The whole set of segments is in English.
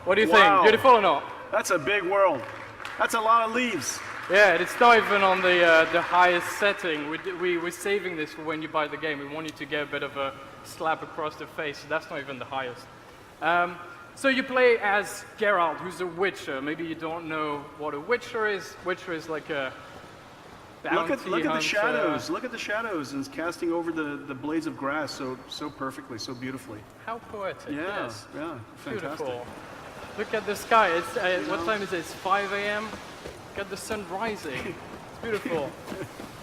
What do you Wow. think? Beautiful or not? That's a big world. That's a lot of leaves. Yeah, it's not even on the highest setting. We're saving this for when you buy the game. We want you to get a bit of a slap across the face. So that's not even the highest. So you play as Geralt, who's a Witcher. Maybe you don't know what a Witcher is. Witcher is like a bounty Look at the hunter. shadows. Look at the shadows, and it's casting over the blades of grass so perfectly, so beautifully. How poetic. Yeah, Yes. yeah, fantastic. Beautiful. Look at the sky. It's what time is it? It's 5 a.m. Look at the sun rising. It's beautiful.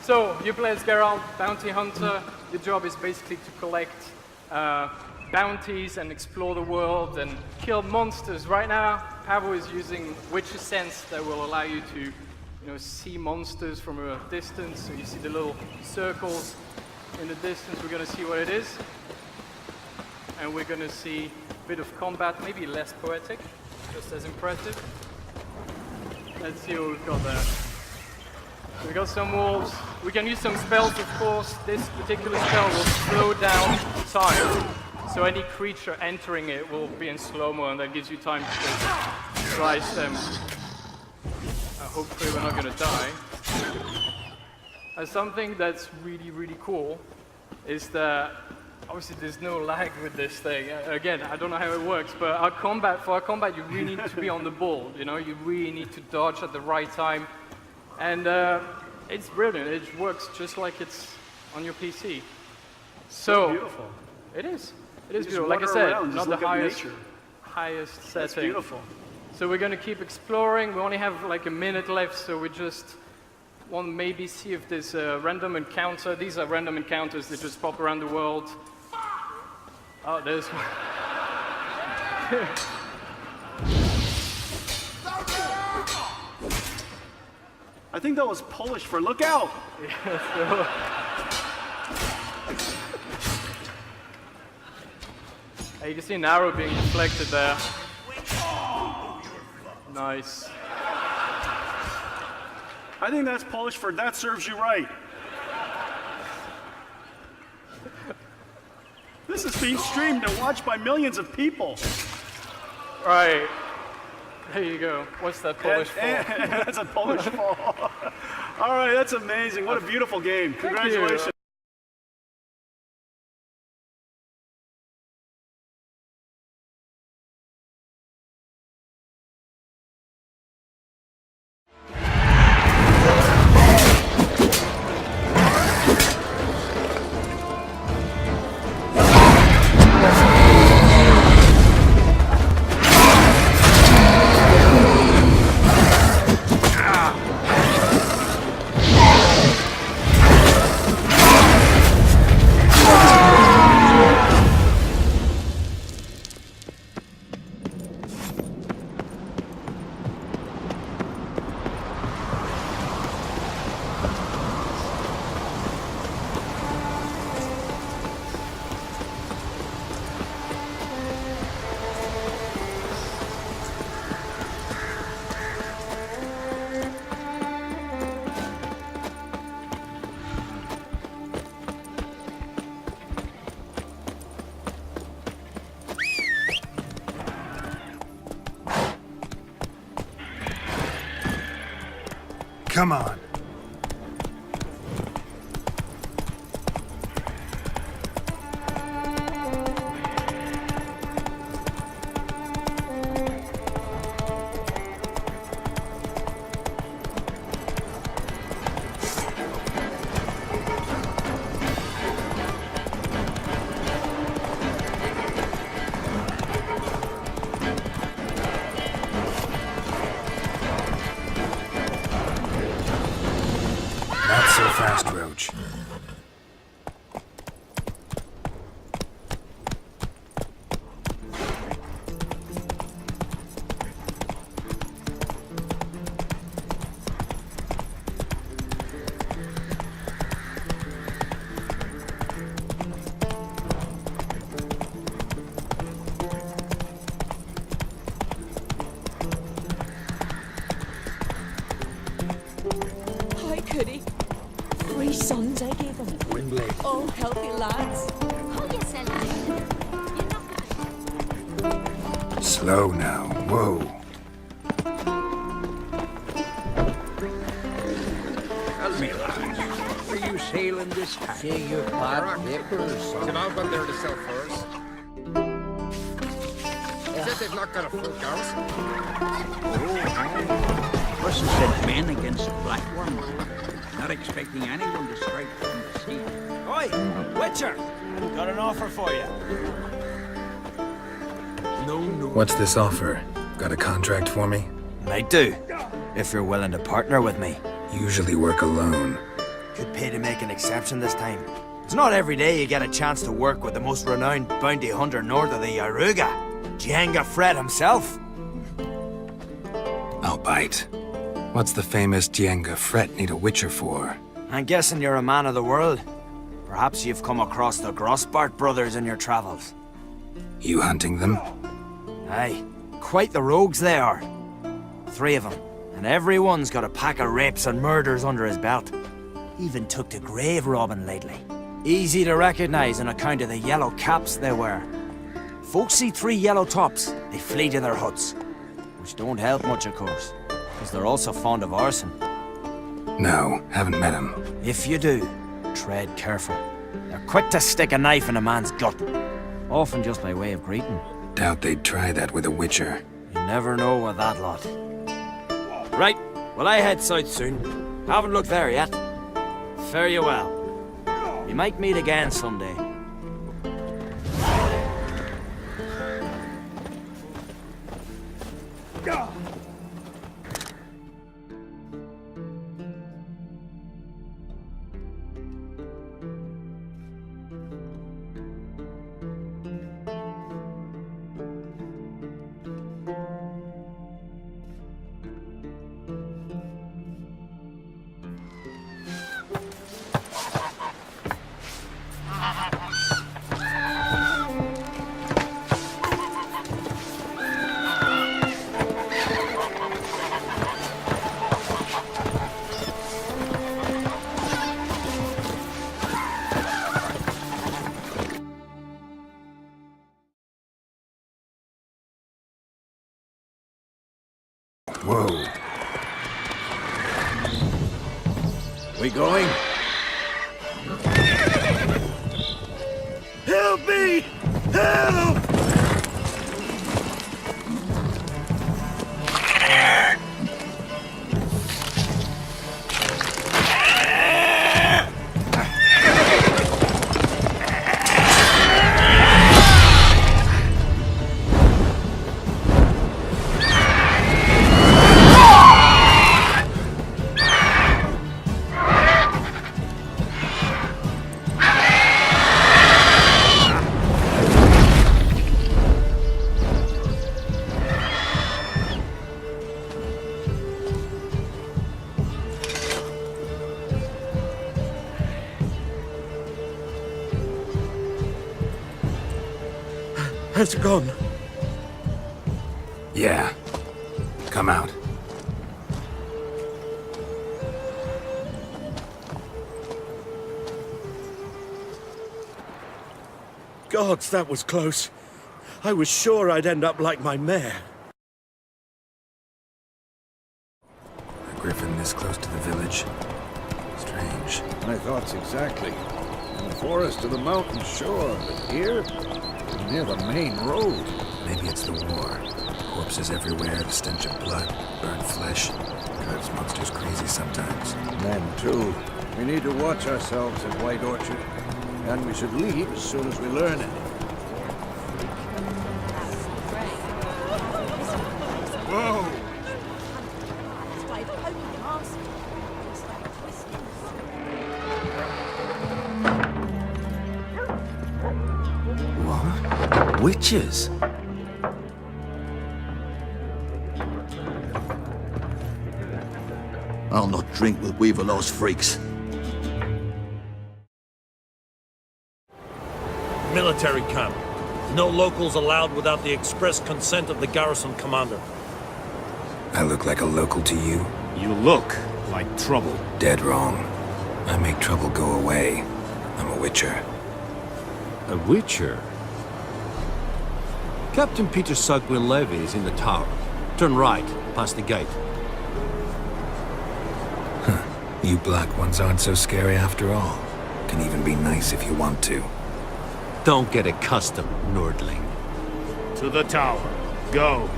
So you play as Geralt, bounty hunter. Your job is basically to collect bounties and explore the world and kill monsters. Right now, Pavel is using Witcher Sense that will allow you to, see monsters from a distance. So you see the little circles in the distance. We're going to see what it is, and we're going to see a bit of combat, maybe less poetic, just as impressive. Let's see what we've got there. We got some wolves. We can use some spells, of course. This particular spell will slow down time. So any creature entering it will be in slow-mo, and that gives you time to just slice them. Hopefully we're not going to die. And something that's really, really cool is that obviously there's no lag with this thing. Again, I don't know how it works, but for our combat, you really need to be on the ball. You really need to dodge at the right time. And it's brilliant. It works just like it's on your PC. So beautiful. It is. It is You just beautiful. Like I wander said, around, not just the look at nature. highest setting. That's beautiful. So we're going to keep exploring. We only have like a minute left, so we just want to maybe see if there's a random encounter. These are random encounters that just pop around the world. Oh, there's one. I think that was Polish for look out. You can see an arrow being deflected there. Nice. I think that's Polish for that serves you right. This is being streamed and watched by millions of people. Right. There you go. What's that Polish for? That's a Polish fall. All right, that's amazing. What a beautiful game. Congratulations. Come on. Not so fast, Roach. Hi, Cuddy. 3 sons I gave them. Windblade. All healthy lads. Oh, yes, I like. You're not Slow now. Whoa. Tell me, lads, are you sailing this time? Say your bad papers. Can I go there to sell furs? Said they've not got a full garrison. Us has sent men against black ones, not expecting anyone to strike from the sea. Oi, Witcher! Got an offer for you. No. What's this offer? Got a contract for me? Might do, if you're willing to partner with me. Usually work alone. Could pay to make an exception this time. It's not every day you get a chance to work with the most renowned bounty hunter north of the Yaruga, Django Fred himself. I'll bite. What's the famous Django Fret need a witcher for? I'm guessing you're a man of the world. Perhaps you've come across the Grossbart brothers in your travels. You hunting them? Aye, quite the rogues they are. 3 of them, and every one's got a pack of rapes and murders under his belt. Even took to grave robbing lately. Easy to recognize on account of the yellow caps they wear. Folks see 3 yellow tops, they flee to their huts. Which don't help much, of course, because they're also fond of arson. No, haven't met him. If you do, tread careful. They're quick to stick a knife in a man's gut, often just by way of greeting. Doubt they'd try that with a witcher. You never know with that lot. Right, well I head south soon. Haven't looked there yet. Fare you well. We might meet again someday. Whoa. We going? Help me! Help! Has it gone? Yeah. Come out. Gods, that was close. I was sure I'd end up like my mare. A griffin this close to the village. Strange. My thoughts exactly. In the forest to the mountain shore, but here, near the main road. Maybe it's the war. Corpses everywhere, the stench of blood, burnt flesh. Drives monsters crazy sometimes. Men, too. We need to watch ourselves in White Orchard. And we should leave as soon as we learn it. Whoa! What? Witches? I'll not drink with Weaverlaw's freaks. Military camp. No locals allowed without the express consent of the garrison commander. I look like a local to you? You look like trouble. Dead wrong. I make trouble go away. I'm a witcher. A witcher? Captain Peter Sugwin Levy is in the tower. Turn right, past the gate. You black ones aren't so scary after all. Can even be nice if you want to. Don't get accustomed, Nordling. To the tower. Go.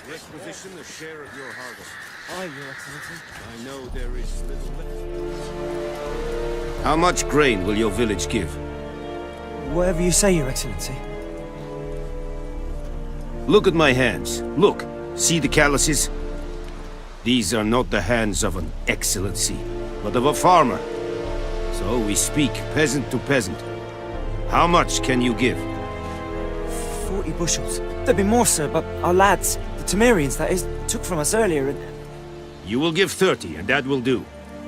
Requisition a share of your harvest. Aye, Your Excellency. I know there is little left. How much grain will your village give? Whatever you say, Your Excellency. Look at my hands. Look. See the calluses? These are not the hands of an excellency, but of a farmer. So we speak peasant to peasant. How much can you give? 40 bushels. There'd be more, sir, but our lads, the Temerians, that is, took from us earlier and... You will give 30, and that will do.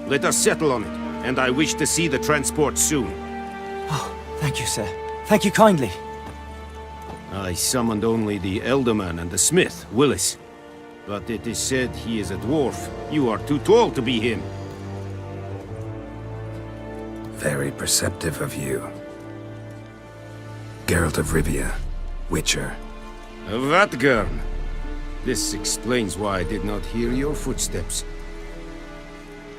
Let us settle on it, and I wish to see the transport soon. Oh, thank you, sir. Thank you kindly. I summoned only the Elderman and the smith, Willis. But it is said he is a dwarf. You are too tall to be him. Very perceptive of you. Geralt of Rivia, Witcher. Vatgern. This explains why I did not hear your footsteps.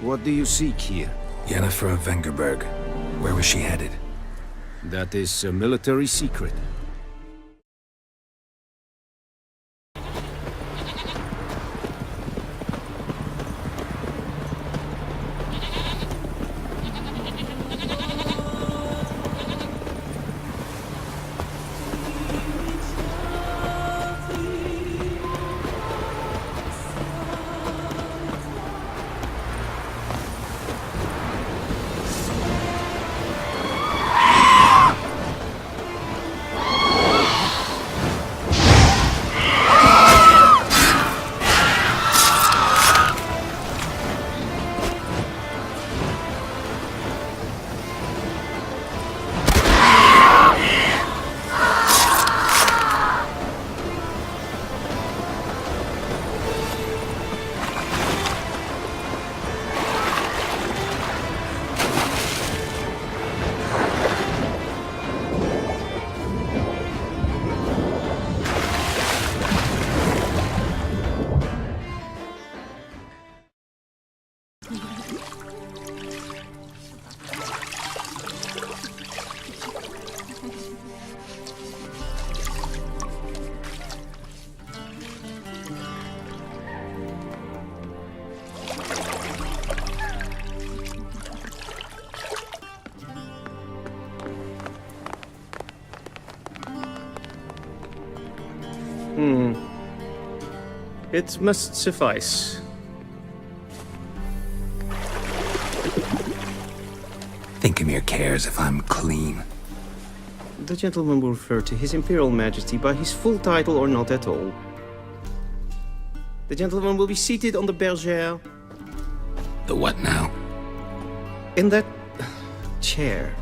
What do you seek here? Yennefer of Vengerberg. Where was she headed? That is a military secret. It must suffice. Think Emir cares if I'm clean. The gentleman will refer to His Imperial Majesty by his full title or not at all. The gentleman will be seated on the bergère. The what now? In that chair.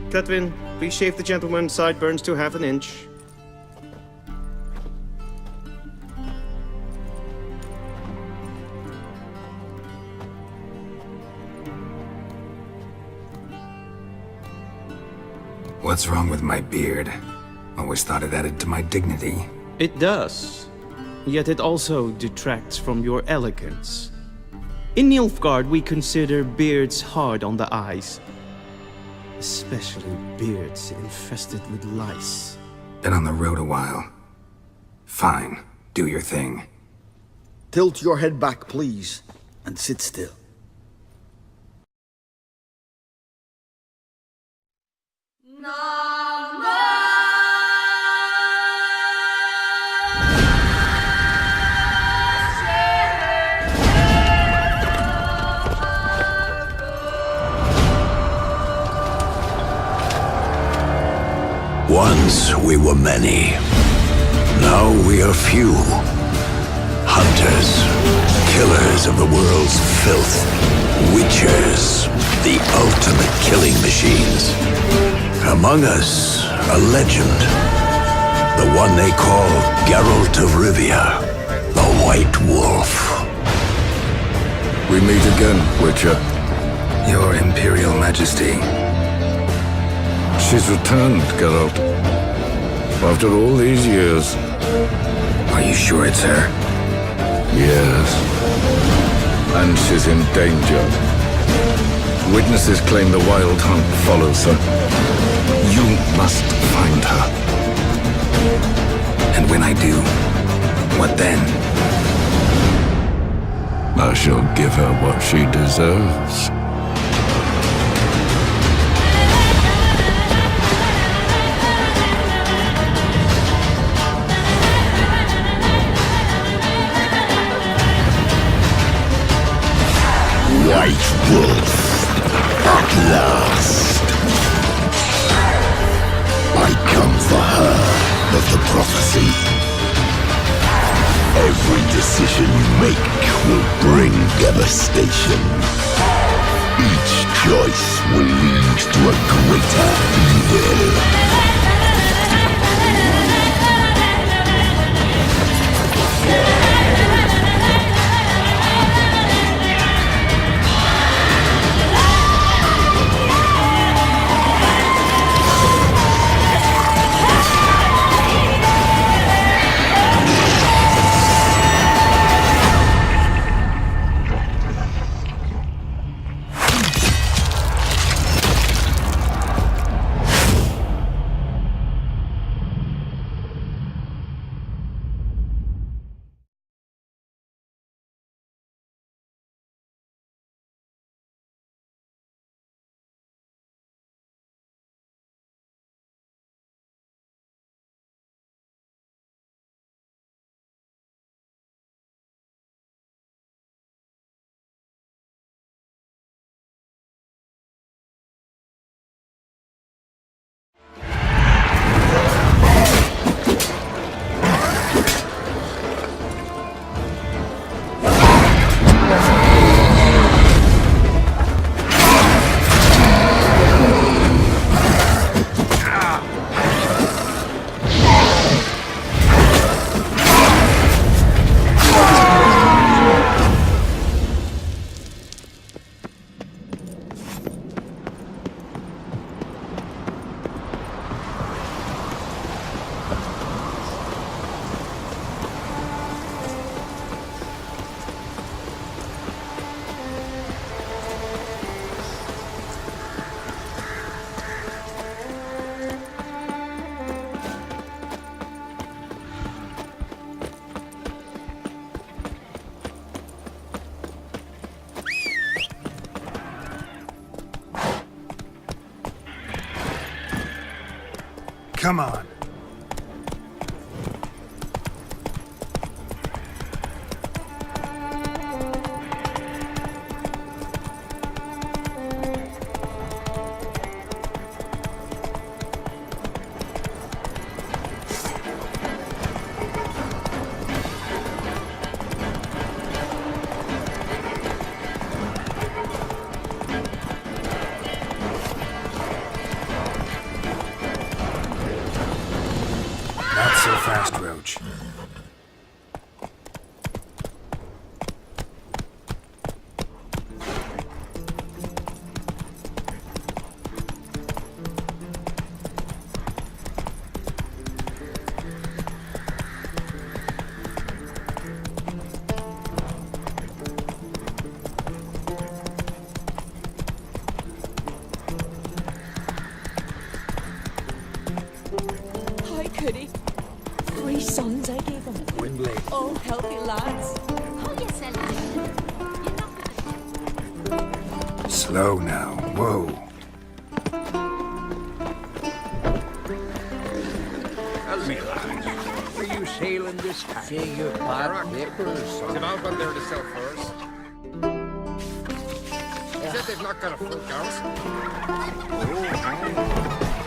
Cletwin, please shave the gentleman's sideburns to half an inch. What's wrong with my beard? Always thought it added to my dignity. It does. Yet it also detracts from your elegance. In Nilfgaard, we consider beards hard on the eyes. Especially beards infested with lice. Been on the road a while. Fine, do your thing. Tilt your head back, please, and sit still. Once we were many. Now we are few. Hunters, killers of the world's filth. Witchers, the ultimate killing machines. Among us, a legend. The one they call Geralt of Rivia, the White Wolf. We meet again, Witcher. Your Imperial Majesty. She's returned, Geralt. After all these years. Are you sure it's her? Yes. And she's in danger. Witnesses claim the Wild Hunt follows her. You must find her. And when I do, what then? I shall give her what she deserves. White Wolf, at last. I come for her of the prophecy. Every decision you make will bring devastation. Each choice will lead to a greater evil. Come on. Not so fast, Roach. How could he? 3 sons I gave him. Windblade. All healthy lads. Slow now. Whoa. Tell me, lads, are you sailing this time? See your bad papers. Is it all gone there to sell first? Is that they've not got a full garrison?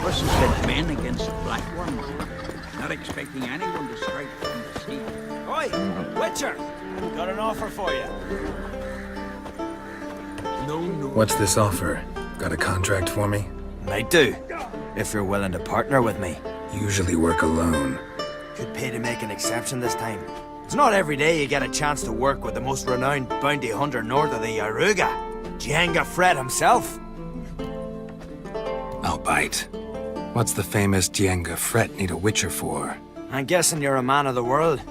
Must have sent men against Black black ones, not expecting anyone to strike from the sea. Oi, Witcher! Got an offer for you. No. What's this offer? Got a contract for me? Might do, if you're willing to partner with me. Usually work alone. Could pay to make an exception this time. It's not every day you get a chance to work with the most renowned bounty hunter north of the Yaruga, Django Fred himself. I'll bite. What's the famous Django Fred need a Witcher for? I'm guessing you're a man of the world.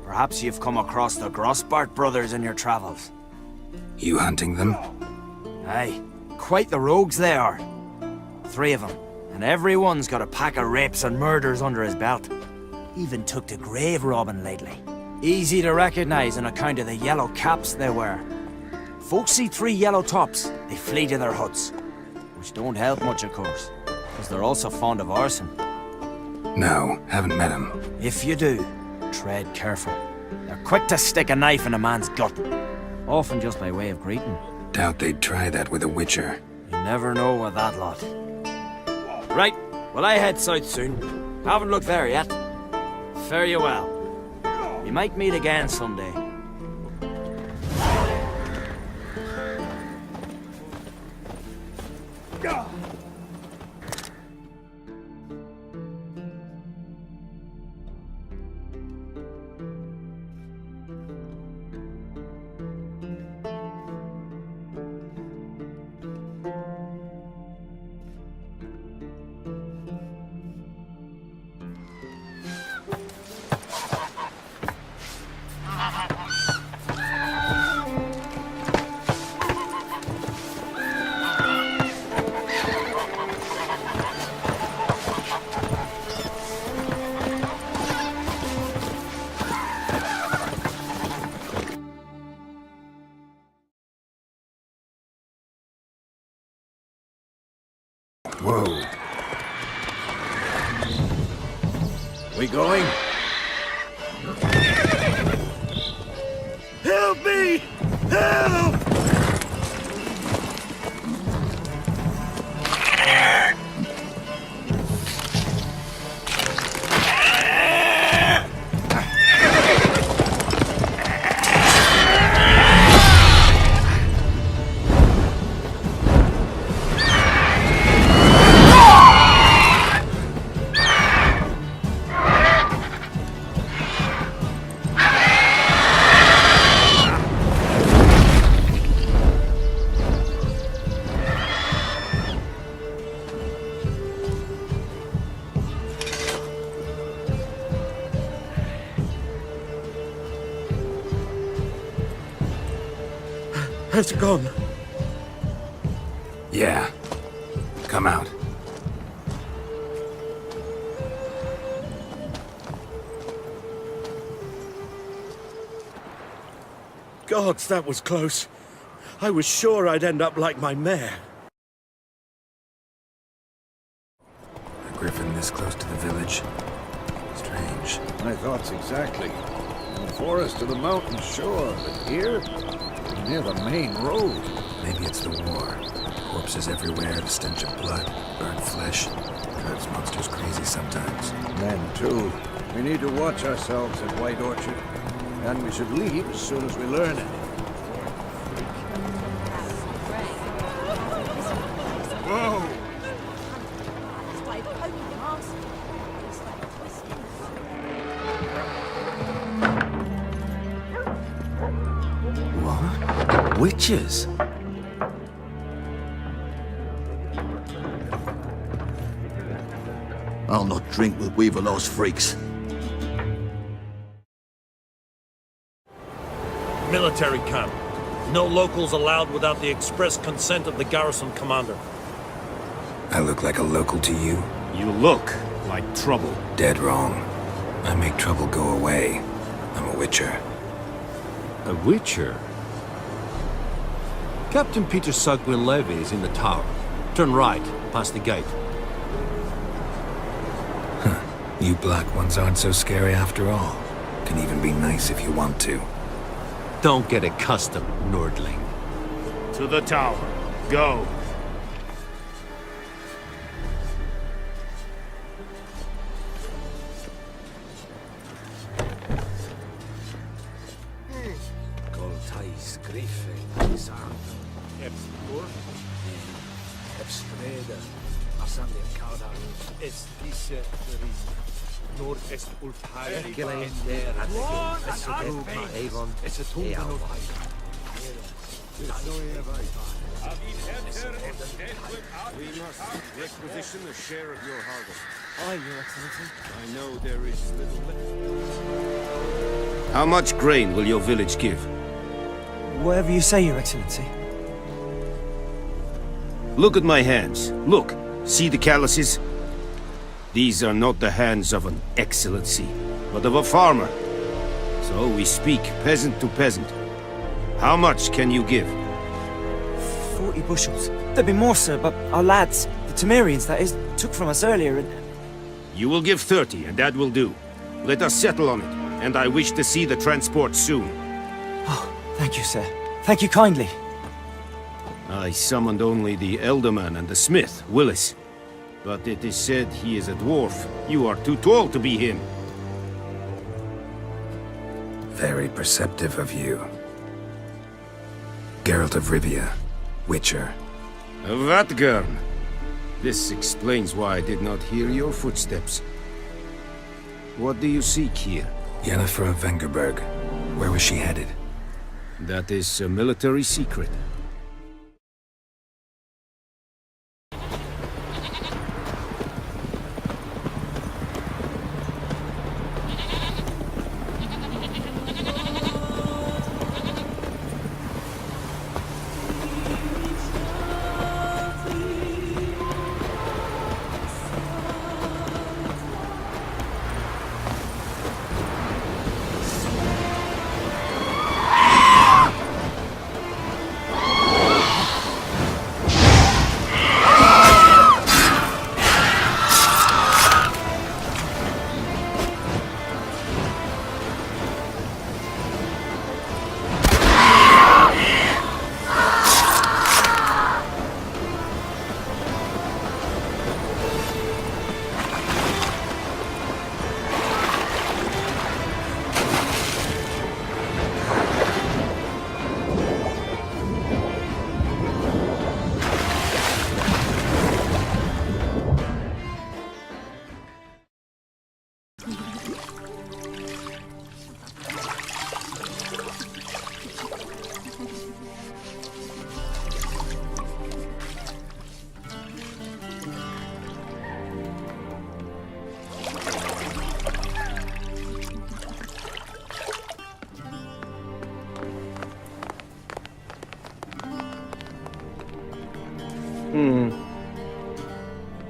Perhaps you've come across the Grossbart brothers in your travels. You hunting them? Aye, quite the rogues they are. 3 of them, and every one's got a pack of rapes and murders under his belt. Even took to grave robbing lately. Easy to recognize on account of the yellow caps they wear. Folks see 3 yellow tops, they flee to their huts. Which don't help much, of course, because they're also fond of arson. No, haven't met him. If you do, tread careful. They're quick to stick a knife in a man's gut, often just by way of greeting. Doubt they'd try that with a Witcher. You never know with that lot. Right, well I head south soon. Haven't looked there yet. Fare you well. We might meet again someday. Whoa. We going? Help me! Help! Has it gone? Yeah. Come out. Gods, that was close. I was sure I'd end up like my mare. A griffin this close to the village. Strange. My thoughts exactly. In the forest to the mountain shore, but here, near the main road. Maybe it's the war. Corpses everywhere, the stench of blood, burnt flesh. Drives monsters crazy sometimes. Men, too. We need to watch ourselves at White Orchard. And we should leave as soon as we learn it. Whoa! What? Witches? I'll not drink with Weaverlaw's freaks. Military camp. No locals allowed without the express consent of the garrison commander. I look like a local to you? You look like trouble. Dead wrong. I make trouble go away. I'm a Witcher. A Witcher? Captain Peter Sugwin Levy is in the tower. Turn right, past the gate. Huh. You black ones aren't so scary after all. Can even be nice if you want to. Don't get accustomed, Nordling. To the tower. Go. Goltais grife, santo. Ebstur? Ebstreda. Asande cauda. Es diese Riesen. Nur es ultare. Gelender at the Es Roma Avon. Es a tumba no We must requisition a share of your harvest. Aye, Your Excellency. I know there is little left. How much grain will your village give? Whatever you say, Your Excellency. Look at my hands. Look. See the calluses? These are not the hands of an excellency, but of a farmer. So we speak peasant to peasant. How much can you give? 40 bushels. There'd be more, sir, but our lads, the Temerians, that is, took from us earlier and... You will give 30, and that will do. Let us settle on it, and I wish to see the transport soon. Oh, thank you, sir. Thank you kindly. I summoned only the Elderman and the smith, Willis. But it is said he is a dwarf. You are too tall to be him. Very perceptive of you. Geralt of Rivia, Witcher. Vatgern. This explains why I did not hear your footsteps. What do you seek here? Yennefer of Vengerberg. Where was she headed? That is a military secret.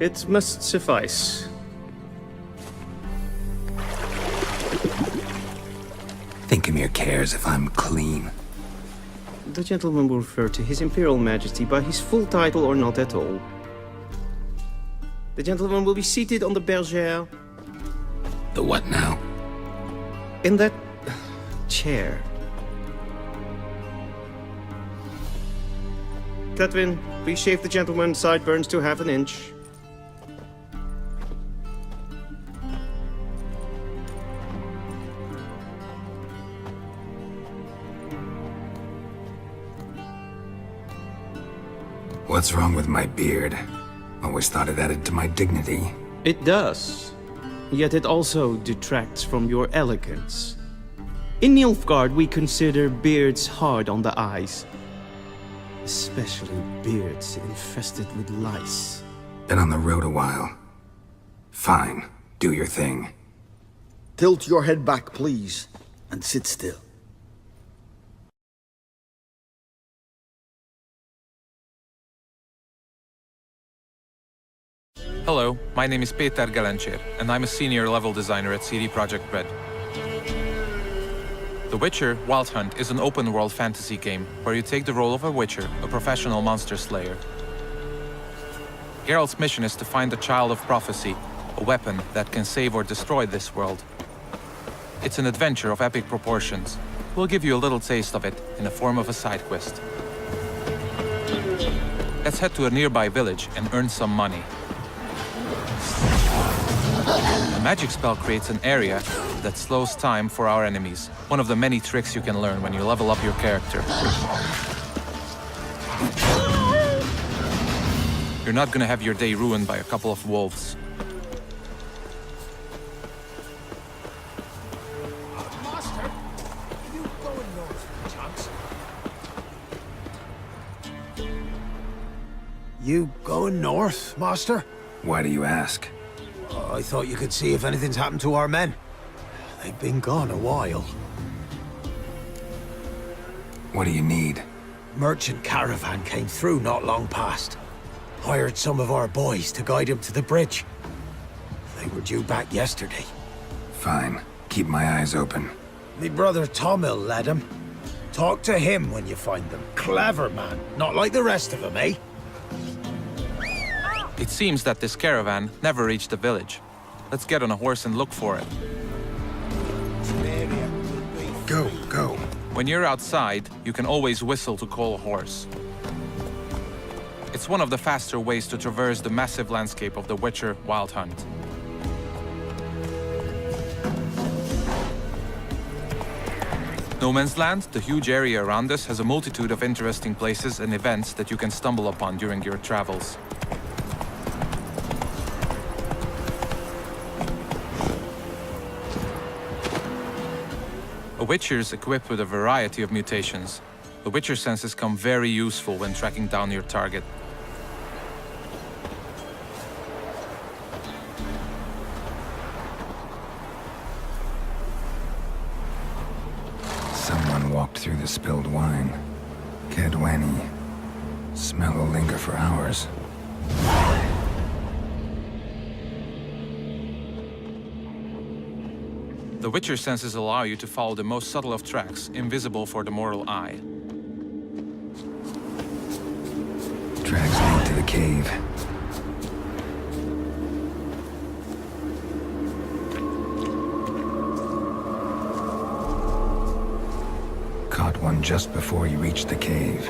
It must suffice. Thingmere cares if I'm clean. The gentleman will refer to His Imperial Majesty by his full title or not at all. The gentleman will be seated on the bergère. The what now? In that chair. Cletwin, please shave the gentleman's sideburns to half an inch. What's wrong with my beard? Always thought it added to my dignity. It does. Yet it also detracts from your elegance. In Nilfgaard, we consider beards hard on the eyes. Especially beards infested with lice. Been on the road a while. Fine. Do your thing. Tilt your head back, please, and sit still. Hello, my name is Peter Galancher, and I'm a senior level designer at CD Projekt Red. The Witcher Wild Hunt is an open-world fantasy game where you take the role of a witcher, a professional monster slayer. Geralt's mission is to find the Child of Prophecy, a weapon that can save or destroy this world. It's an adventure of epic proportions. We'll give you a little taste of it in the form of a side quest. Let's head to a nearby village and earn some money. A magic spell creates an area that slows time for our enemies. One of the many tricks you can learn when you level up your character. You're not gonna have your day ruined by a couple of wolves. Master, you going north, chunks? You going north, Master? Why do you ask? I thought you could see if anything's happened to our men. They've been gone a while. What do you need? Merchant caravan came through not long past. Hired some of our boys to guide him to the bridge. They were due back yesterday. Fine. Keep my eyes open. Me brother Tomil led him. Talk to him when you find them. Clever man. Not like the rest of them, eh? It seems that this caravan never reached the village. Let's get on a horse and look for it. Go, go. When you're outside, you can always whistle to call a horse. It's one of the faster ways to traverse the massive landscape of the Witcher Wild Hunt. No Man's Land, the huge area around us, has a multitude of interesting places and events that you can stumble upon during your travels. A Witcher is equipped with a variety of mutations. The Witcher senses come very useful when tracking down your target. Someone walked through the spilled wine. Kedweni. Smell will linger for hours. The Witcher senses allow you to follow the most subtle of tracks, invisible for the mortal eye. Tracks lead to the cave. Caught one just before you reached the cave.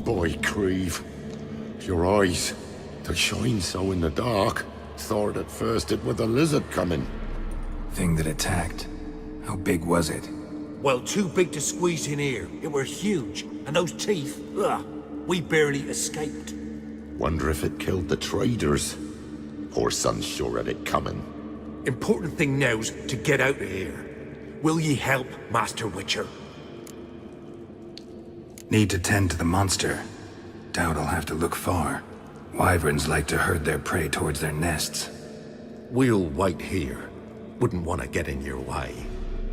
Boy, Creve, your eyes, they shine so in the dark. Thought at first it was a lizard coming. Thing that attacked. How big was it? Well, too big to squeeze in here. It were huge. And those teeth, ugh, we barely escaped. Wonder if it killed the traders. Poor son's sure had it coming. Important thing now's to get out of here. Will ye help, Master Witcher? Need to tend to the monster. Doubt I'll have to look far. Wyverns like to herd their prey towards their nests. We'll wait here. Wouldn't want to get in your way.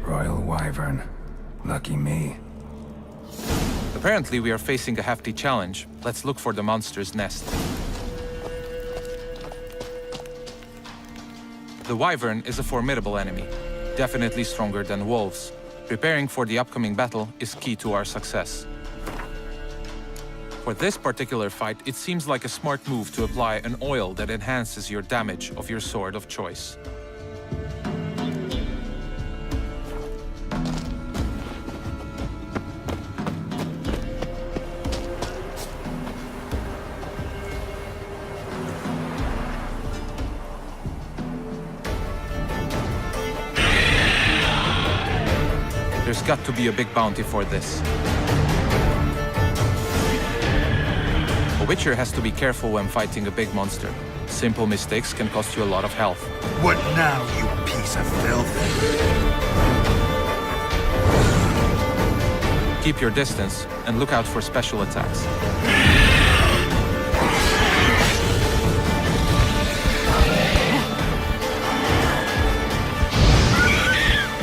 Royal Wyvern. Lucky me. Apparently we are facing a hefty challenge. Let's look for the monster's nest. The Wyvern is a formidable enemy, definitely stronger than wolves. Preparing for the upcoming battle is key to our success. For this particular fight, it seems like a smart move to apply an oil that enhances your damage of your sword of choice. There's got to be a big bounty for this. A Witcher has to be careful when fighting a big monster. Simple mistakes can cost you a lot of health. What now, you piece of filth? Keep your distance and look out for special attacks.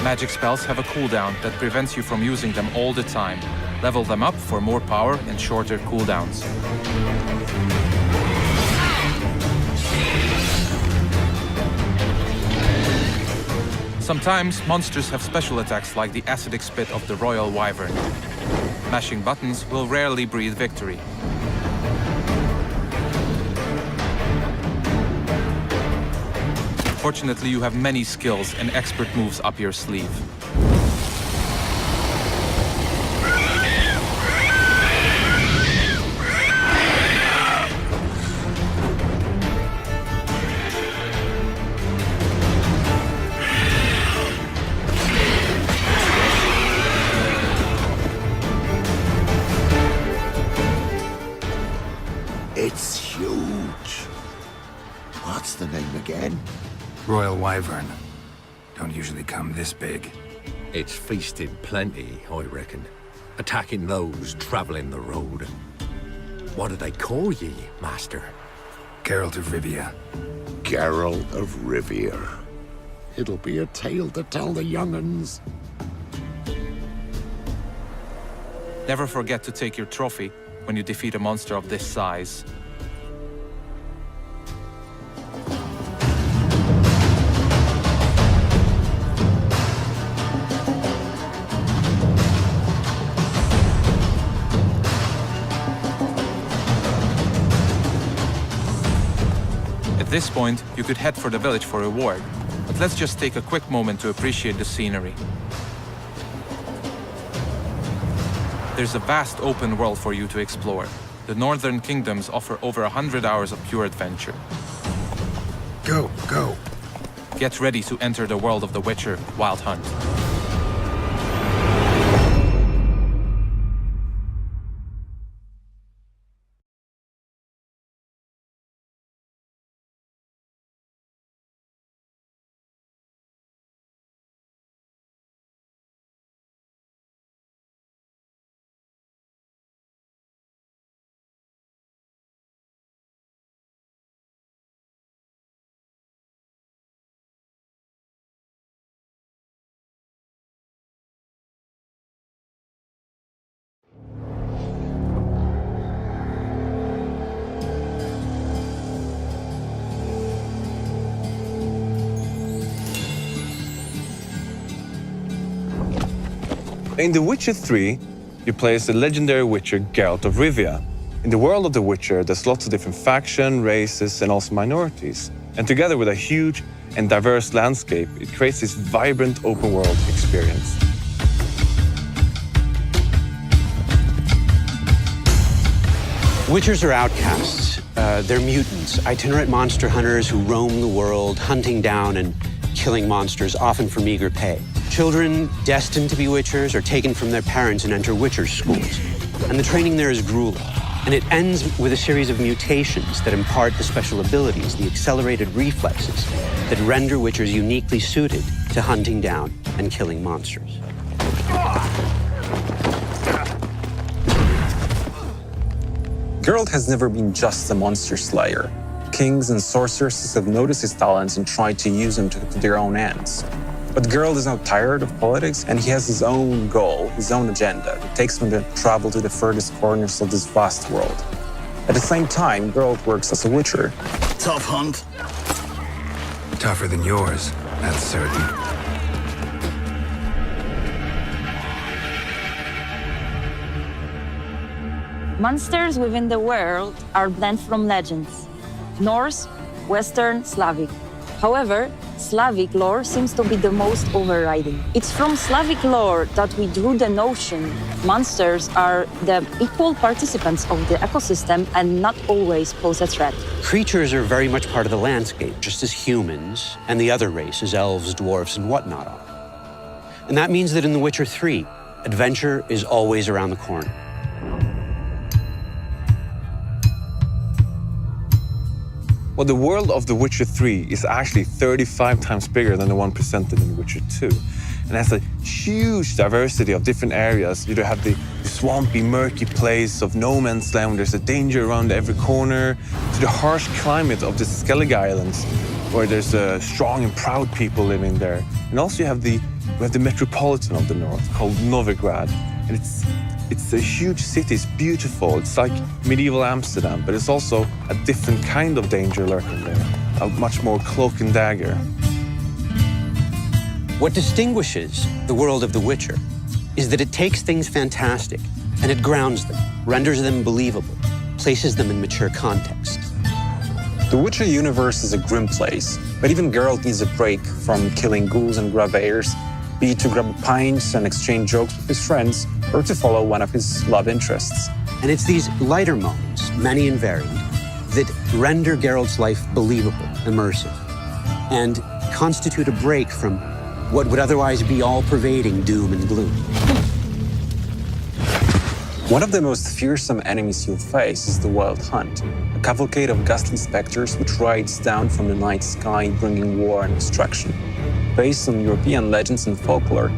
Magic spells have a cooldown that prevents you from using them all the time. Level them up for more power and shorter cooldowns. Sometimes monsters have special attacks like the acidic spit of the Royal Wyvern. Mashing buttons will rarely breed victory. Fortunately, you have many skills and expert moves up your sleeve. It's huge. What's the name again? Royal Wyvern. Don't usually come this big. It's feasted plenty, I reckon. Attacking those traveling the road. What do they call ye, Master? Geralt of Rivia. Geralt of Rivia. It'll be a tale to tell the young'uns. Never forget to take your trophy when you defeat a monster of this size. At this point, you could head for the village for a reward, but let's just take a quick moment to appreciate the scenery. There's a vast open world for you to explore. The Northern Kingdoms offer over 100 hours of pure adventure. Go, go. Get ready to enter the world of The Witcher Wild Hunt. In The Witcher 3, you play as the legendary witcher Geralt of Rivia. In the world of The Witcher, there's lots of different factions, races, and also minorities. And together with a huge and diverse landscape, it creates this vibrant open world experience. Witchers are outcasts. They're mutants, itinerant monster hunters who roam the world, hunting down and killing monsters, often for meager pay. Children destined to be witchers are taken from their parents and enter witcher schools. And the training there is grueling. And it ends with a series of mutations that impart the special abilities, the accelerated reflexes that render witchers uniquely suited to hunting down and killing monsters. Geralt has never been just a monster slayer. Kings and sorceresses have noticed his talents and tried to use him to their own ends. But Geralt is now tired of politics, and he has his own goal, his own agenda, that takes him to travel to the furthest corners of this vast world. At the same time, Geralt works as a witcher. Tough hunt. Tougher than yours, that's certain. Monsters within the world are blend from legends. Norse, Western, Slavic. However, Slavic lore seems to be the most overriding. It's from Slavic lore that we drew the notion monsters are the equal participants of the ecosystem and not always pose a threat. Creatures are very much part of the landscape, just as humans and the other races, elves, dwarves, and whatnot are. And that means that in The Witcher 3, adventure is always around the corner. Well, the world of The Witcher 3 is actually 35 times bigger than the one presented in The Witcher 2. And has a huge diversity of different areas. You have the swampy, murky place of no man's land, where there's a danger around every corner, to the harsh climate of the Skellige Islands, where there's strong and proud people living there. And also you have the metropolitan of the north, called Novigrad. And it's a huge city, it's beautiful. It's like medieval Amsterdam, but it's also a different kind of danger lurking there, a much more cloak and dagger. What distinguishes the world of The Witcher is that it takes things fantastic and it grounds them, renders them believable, places them in mature contexts. The Witcher universe is a grim place, But even Geralt needs a break from killing ghouls and graveyors, be it to grab a pint and exchange jokes with his friends, or to follow one of his love interests. And it's these lighter moments, many and varied, that render Geralt's life believable, immersive, and constitute a break from what would otherwise be all-pervading doom and gloom. One of the most fearsome enemies you'll face is the Wild Hunt, a cavalcade of ghastly specters which rides down from the night sky bringing war and destruction. Based on European legends and folklore,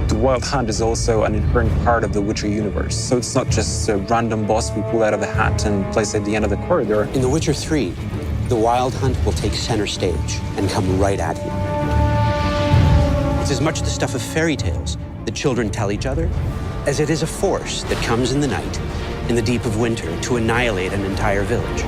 the Wild Hunt is also an inherent part of the Witcher universe, so it's not just a random boss we pull out of the hat and place at the end of the corridor. In The Witcher 3, the Wild Hunt will take center stage and come right at you. It's as much the stuff of fairy tales that children tell each other as it is a force that comes in the night, in the deep of winter, to annihilate an entire village.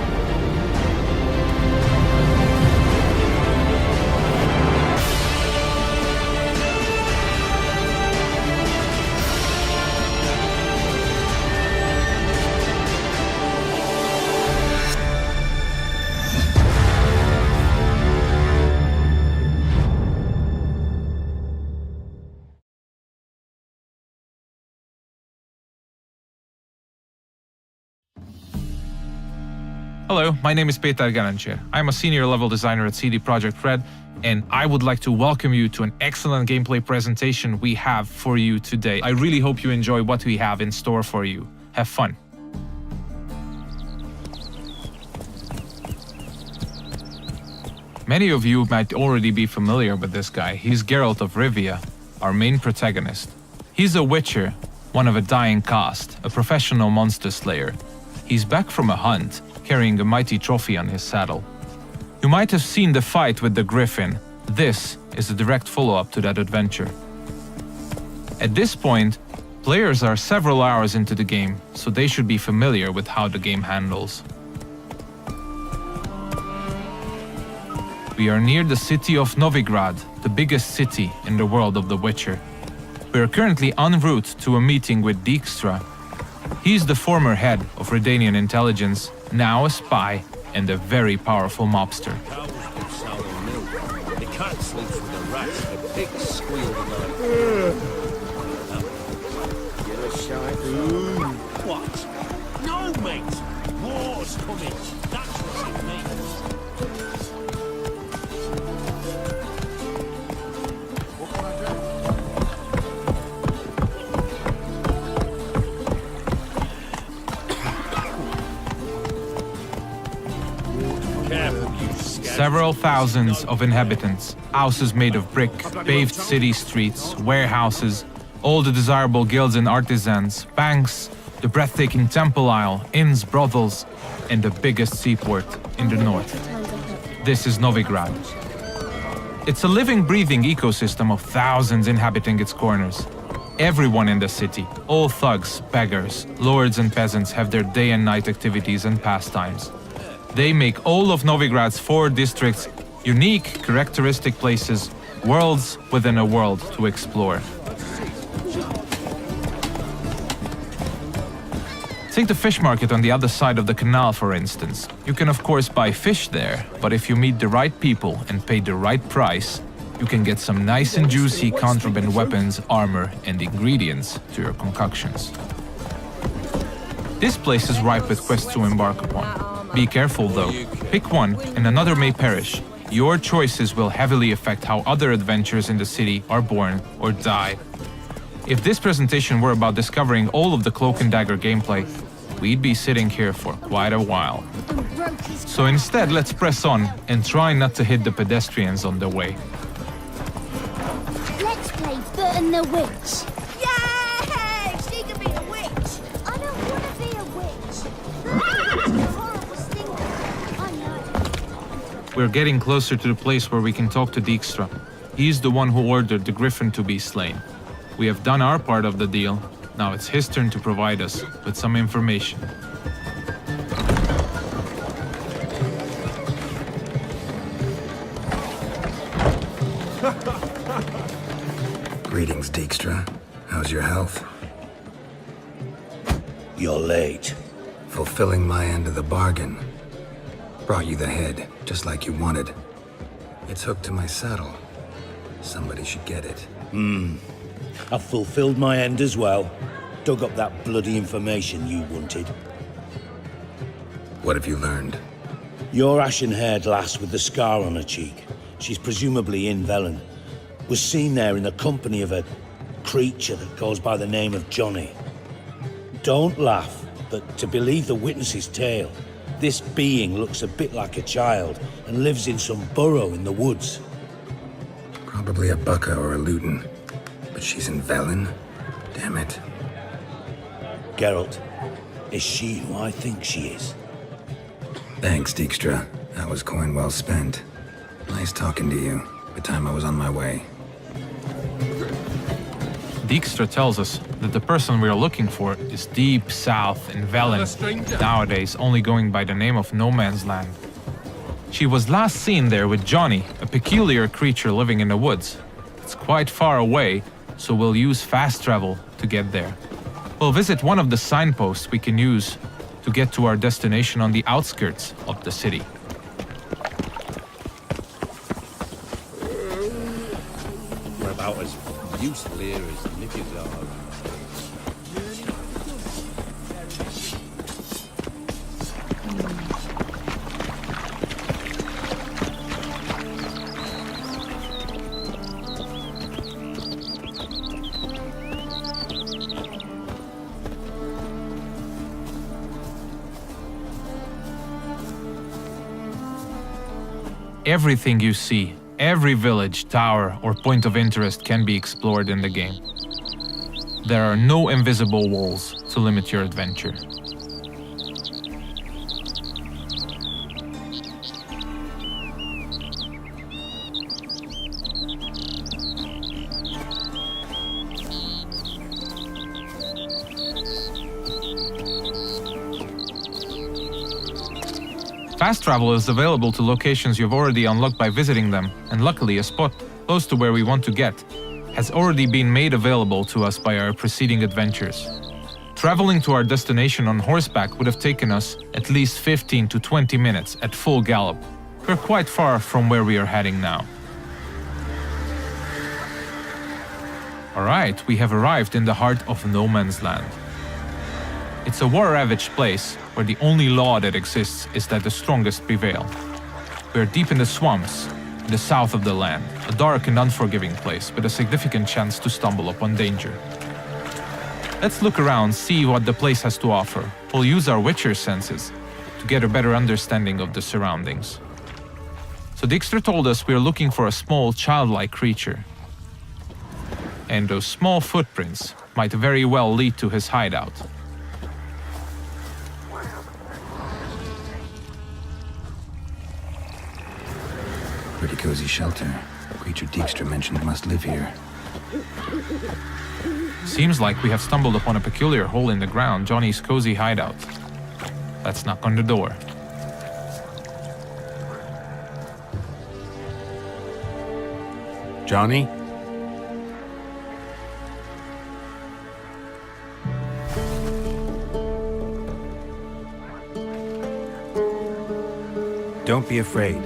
Hello, my name is Petar Garancher. I'm a senior level designer at CD Projekt Red, and I would like to welcome you to an excellent gameplay presentation we have for you today. I really hope you enjoy what we have in store for you. Have fun. Many of you might already be familiar with this guy. He's Geralt of Rivia, our main protagonist. He's a witcher, one of a dying caste, a professional monster slayer. He's back from a hunt, carrying a mighty trophy on his saddle. You might have seen the fight with the Griffin. This is a direct follow-up to that adventure. At this point, players are several hours into the game, so they should be familiar with how the game handles. We are near the city of Novigrad, the biggest city in the world of The Witcher. We are currently en route to a meeting with Dijkstra. He's the former head of Redanian intelligence, now a spy and a very powerful mobster. The cat sleeps with the rats, the pigs squeal the night. Get a shot. What? No, mate! War's coming. That's what it means. Several thousands of inhabitants, houses made of brick, paved city streets, warehouses, all the desirable guilds and artisans, banks, the breathtaking temple isle, inns, brothels, and the biggest seaport in the north. This is Novigrad. It's a living, breathing ecosystem of thousands inhabiting its corners. Everyone in the city, all thugs, beggars, lords and peasants have their day and night activities and pastimes. They make all of Novigrad's 4 districts unique, characteristic places, worlds within a world to explore. Take the fish market on the other side of the canal, for instance. You can of course buy fish there, but if you meet the right people and pay the right price, you can get some nice and juicy contraband weapons, armor, and ingredients to your concoctions. This place is ripe with quests to embark upon. Be careful though, pick one and another may perish. Your choices will heavily affect how other adventures in the city are born or die. If this presentation were about discovering all of the Cloak and Dagger gameplay, we'd be sitting here for quite a while. So instead, let's press on and try not to hit the pedestrians on the way. Let's play Foot and the Witch. Yay! She can be a witch. I don't want to be a witch. Horrible stinker. I know. We're getting closer to the place where we can talk to Dijkstra. He's the one who ordered the Griffin to be slain. We have done our part of the deal. Now it's his turn to provide us with some information. Greetings, Dijkstra. How's your health? You're late. Fulfilling my end of the bargain. Brought you the head, just like you wanted. It's hooked to my saddle. Somebody should get it. I've fulfilled my end as well. Dug up that bloody information you wanted. What have you learned? Your ashen-haired lass with the scar on her cheek, she's presumably in Velen, was seen there in the company of a creature that goes by the name of Johnny. Don't laugh, but to believe the witness's tale, this being looks a bit like a child and lives in some burrow in the woods. Probably a Bucca or a Luton. But she's in Velen? Damn it. Geralt, is she who I think she is? Thanks, Dijkstra. That was coin well spent. Nice talking to you. The time I was on my way. Dijkstra tells us that the person we are looking for is deep south in Velen, nowadays only going by the name of No Man's Land. She was last seen there with Johnny, a peculiar creature living in the woods. It's quite far away, so we'll use fast travel to get there. We'll visit one of the signposts we can use to get to our destination on the outskirts of the city. We're about as useful here as knickers are. Everything you see, every village, tower, or point of interest can be explored in the game. There are no invisible walls to limit your adventure. Fast travel is available to locations you've already unlocked by visiting them, and luckily a spot close to where we want to get has already been made available to us by our preceding adventures. Traveling to our destination on horseback would have taken us at least 15 to 20 minutes at full gallop. We're quite far from where we are heading now. Alright, we have arrived in the heart of No Man's Land. It's a war-ravaged place where the only law that exists is that the strongest prevail. We are deep in the swamps, in the south of the land, a dark and unforgiving place with a significant chance to stumble upon danger. Let's look around, see what the place has to offer. We'll use our Witcher senses to get a better understanding of the surroundings. So Dijkstra told us we are looking for a small, childlike creature. And those small footprints might very well lead to his hideout. Pretty cozy shelter. The creature Dijkstra mentioned must live here. Seems like we have stumbled upon a peculiar hole in the ground, Johnny's cozy hideout. Let's knock on the door. Johnny? Don't be afraid.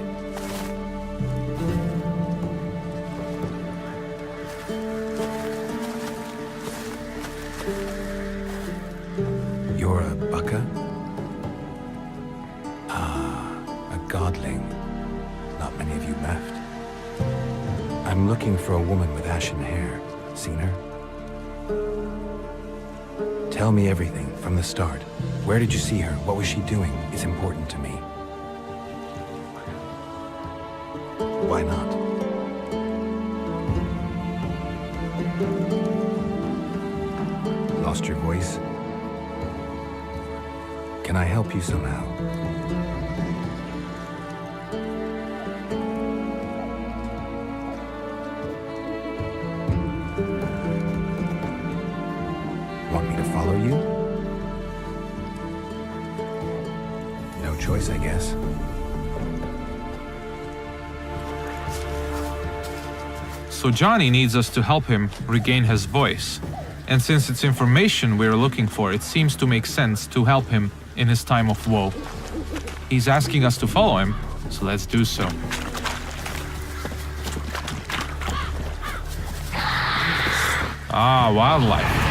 You're a Bucca? Ah, a godling. Not many of you left. I'm looking for a woman with ashen hair. Seen her? Tell me everything from the start. Where did you see her? What was she doing? Is important to me. Why not? Lost your voice? Can I help you somehow? Want me to follow you? No choice, I guess. So Johnny needs us to help him regain his voice. And since it's information we're looking for, it seems to make sense to help him in his time of woe. He's asking us to follow him, so let's do so. Ah, wildlife.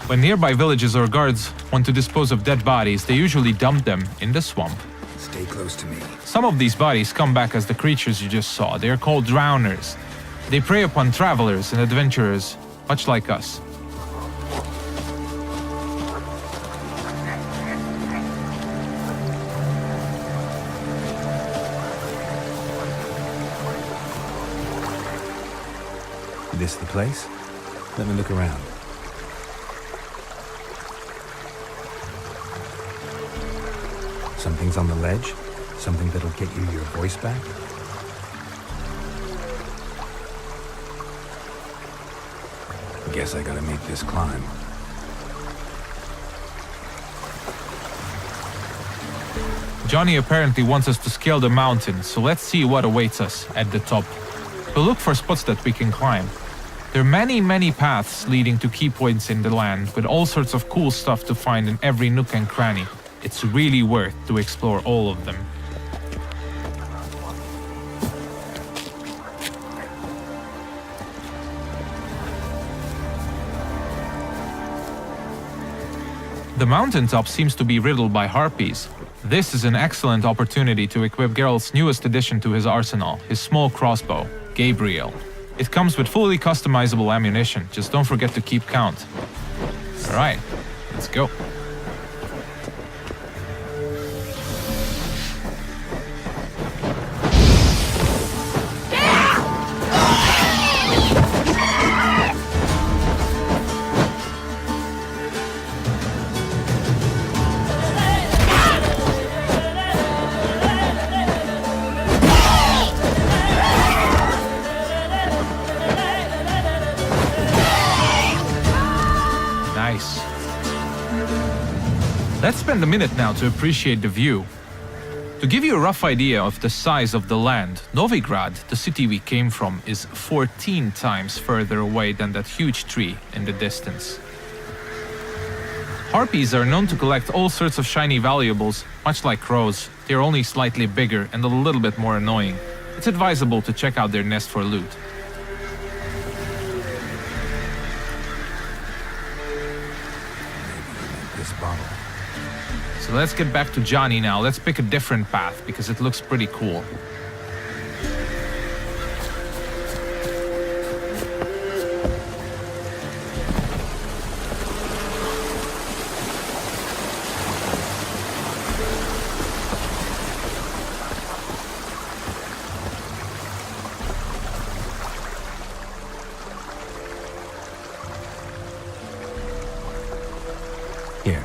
When nearby villages or guards want to dispose of dead bodies, they usually dump them in the swamp. Stay close to me. Some of these bodies come back as the creatures you just saw. They are called drowners. They prey upon travelers and adventurers, much like us. This the place? Let me look around. Something's on the ledge? Something that'll get you your voice back? Guess I gotta make this climb. Johnny apparently wants us to scale the mountain, so let's see what awaits us at the top. We'll look for spots that we can climb. There are many paths leading to key points in the land, with all sorts of cool stuff to find in every nook and cranny. It's really worth to explore all of them. The mountaintop seems to be riddled by harpies. This is an excellent opportunity to equip Geralt's newest addition to his arsenal, his small crossbow, Gabriel. It comes with fully customizable ammunition, just don't forget to keep count. Alright, let's go. Let's spend a minute now to appreciate the view. To give you a rough idea of the size of the land, Novigrad, the city we came from, is 14 times further away than that huge tree in the distance. Harpies are known to collect all sorts of shiny valuables, much like crows. They're only slightly bigger and a little bit more annoying. It's advisable to check out their nest for loot. This bottle. So let's get back to Johnny now. Let's pick a different path because it looks pretty cool. Here.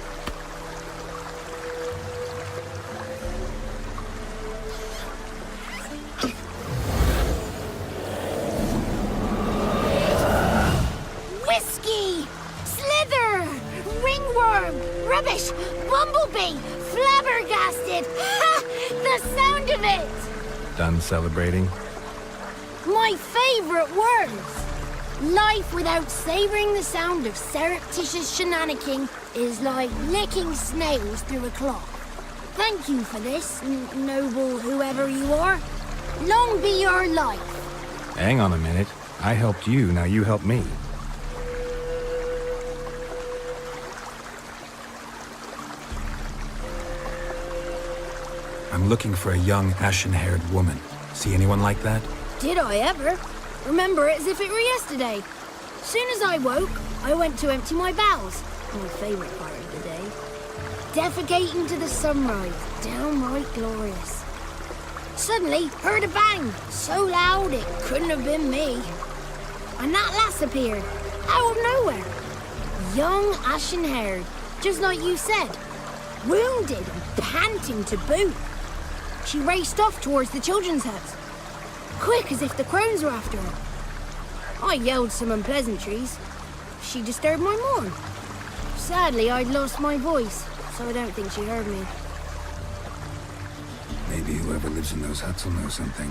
Whiskey! Slither! Ringworm! Rubbish! Bumblebee! Flabbergasted! Ha! The sound of it! Done celebrating? My favorite words! Life without savoring the sound of surreptitious shenanigans is like licking snails through a cloth. Thank you for this, noble whoever you are. Long be your life. Hang on a minute. I helped you, now you help me. I'm looking for a young, ashen-haired woman. See anyone like that? Did I ever? Remember it as if it were yesterday. Soon as I woke, I went to empty my bowels. My favorite part of the day. Defecating to the sunrise. Downright glorious. Suddenly, heard a bang. So loud it couldn't have been me. And that lass appeared. Out of nowhere. Young, ashen-haired. Just like you said. Wounded and panting to boot. She raced off towards the children's house, quick as if the crones were after her. I yelled some unpleasantries. She disturbed my morn. Sadly, I'd lost my voice, so I don't think she heard me. Maybe whoever lives in those huts will know something.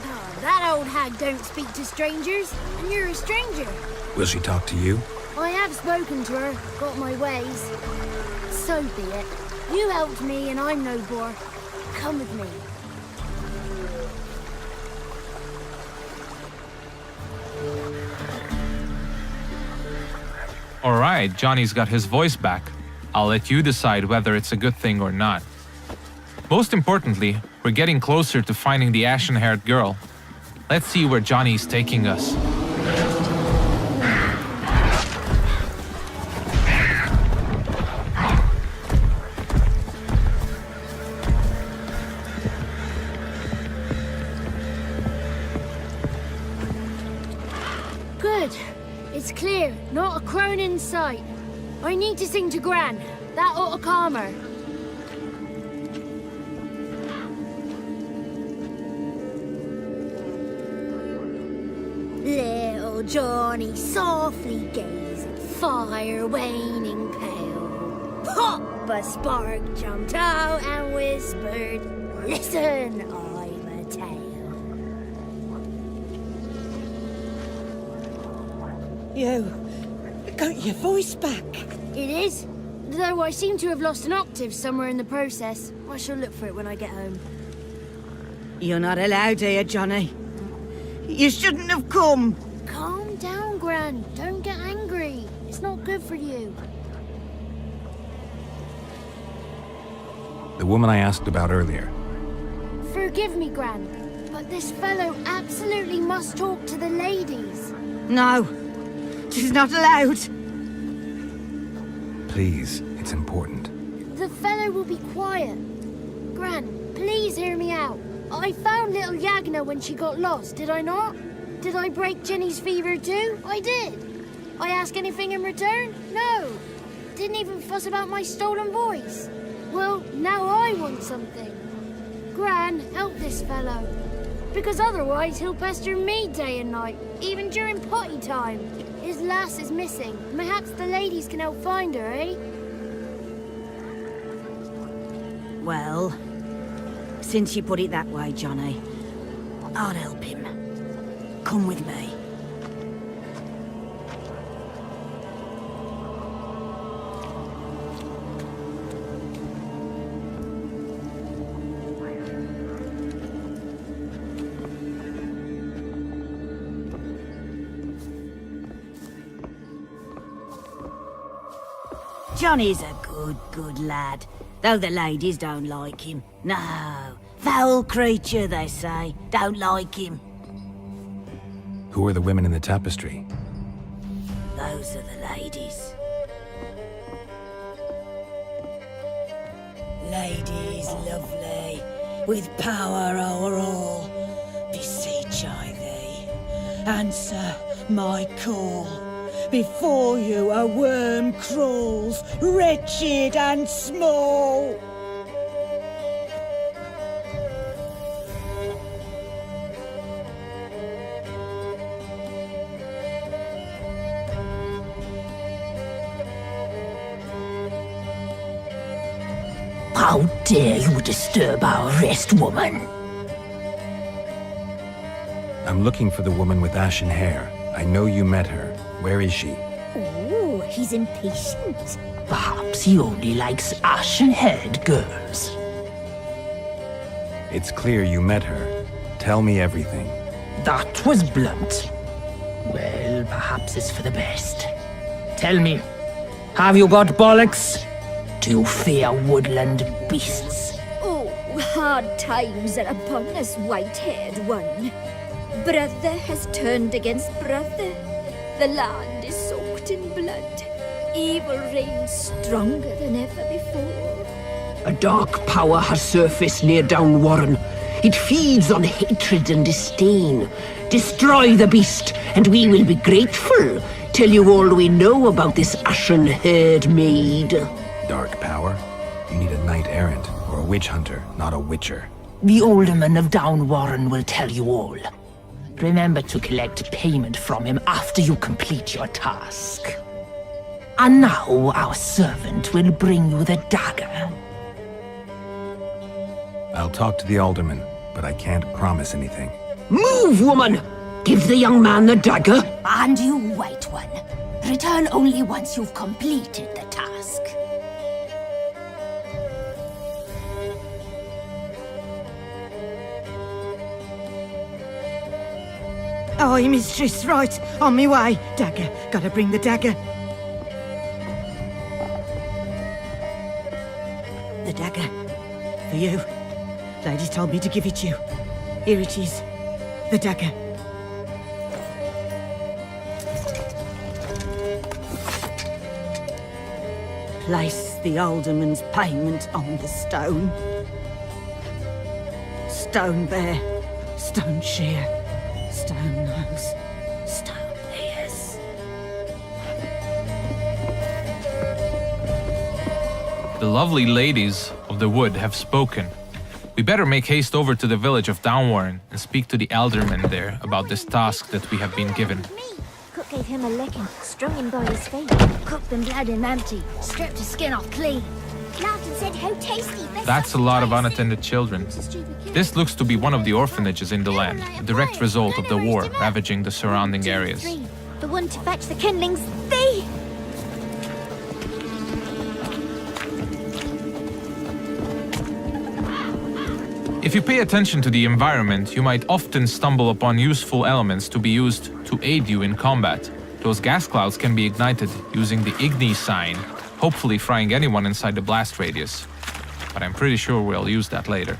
Oh, that old hag don't speak to strangers, and you're a stranger. Will she talk to you? I have spoken to her, got my ways. So be it. You helped me, and I'm no bore. Come with me. All right, Johnny's got his voice back. I'll let you decide whether it's a good thing or not. Most importantly, we're getting closer to finding the ashen-haired girl. Let's see where Johnny's taking us. Good. It's clear. Not a crone in sight. I need to sing to Gran. That ought to calm her. Little Johnny softly gazed at fire waning pale. Pop! A spark jumped out and whispered, "Listen, I've a tale." You got your voice back. It is. Though I seem to have lost an octave somewhere in the process. I shall look for it when I get home. You're not allowed here, Johnny. You shouldn't have come. Calm down, Gran. Don't get angry. It's not good for you. The woman I asked about earlier. Forgive me, Gran, but this fellow absolutely must talk to the ladies. No, she's not allowed. Please, it's important. The fellow will be quiet. Gran, please hear me out. I found little Yagna when she got lost, did I not? Did I break Jenny's fever too? I did. I ask anything in return? No. Didn't even fuss about my stolen voice. Well, now I want something. Gran, help this fellow. Because otherwise he'll pester me day and night, even during potty time. His lass is missing. Perhaps the ladies can help find her, eh? Well, since you put it that way, Johnny, I'll help him. Come with me. Johnny's a good lad, though the ladies don't like him. No, foul creature, they say. Don't like him. Who are the women in the tapestry? Those are the ladies. Ladies lovely, with power o'er all, beseech I thee, answer my call. Before you a worm crawls, wretched and small. How dare you disturb our rest, woman? I'm looking for the woman with ashen hair. I know you met her. Where is she? Oh, he's impatient. Perhaps he only likes ashen-haired girls. It's clear you met her. Tell me everything. That was blunt. Well, perhaps it's for the best. Tell me, have you got bollocks? Do you fear woodland beasts? Oh, hard times are upon us, white-haired one. Brother has turned against brother. The land is soaked in blood. Evil reigns stronger than ever before. A dark power has surfaced near Downwarren. It feeds on hatred and disdain. Destroy the beast, and we will be grateful. Tell you all we know about this ashen-haired maid. Dark power? You need a knight errant, or a witch hunter, not a witcher. The Alderman of Downwarren will tell you all. Remember to collect payment from him after you complete your task. And now our servant will bring you the dagger. I'll talk to the Alderman, but I can't promise anything. Move, woman! Give the young man the dagger. And you, White One. Return only once you've completed the task. Aye, mistress, right. On me way. Dagger. Gotta bring the dagger. The dagger. For you. Lady told me to give it you. Here it is. The dagger. Place the Alderman's payment on the stone. Stone there. Stone shear. Stone nose, stone ears. The lovely ladies of the wood have spoken. We better make haste over to the village of Downwarren and speak to the alderman there about this task that we have been given. Cook gave him a licking, strung him by his feet. Cooked and bled him empty, stripped his skin off clean. Laughed and said how tasty. That's a lot of unattended children. This looks to be one of the orphanages in the land, a direct result of the war ravaging the surrounding areas. The one to fetch the kindlings, they! If you pay attention to the environment, you might often stumble upon useful elements to be used to aid you in combat. Those gas clouds can be ignited using the Igni sign, hopefully frying anyone inside the blast radius. But I'm pretty sure we'll use that later.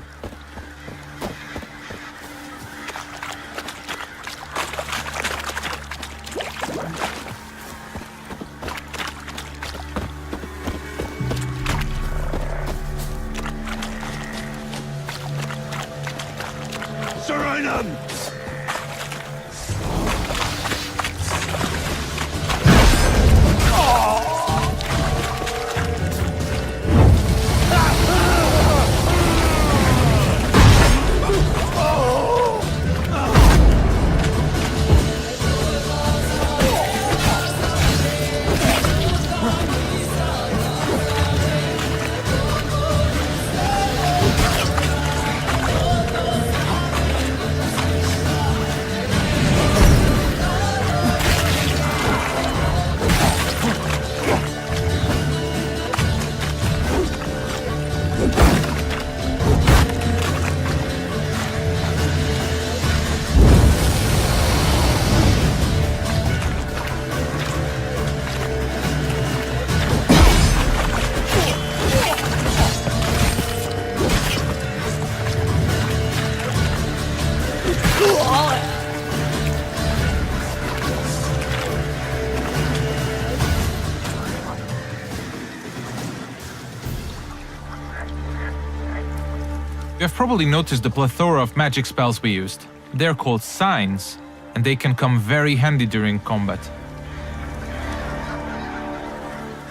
You have probably noticed the plethora of magic spells we used. They're called signs, and they can come very handy during combat.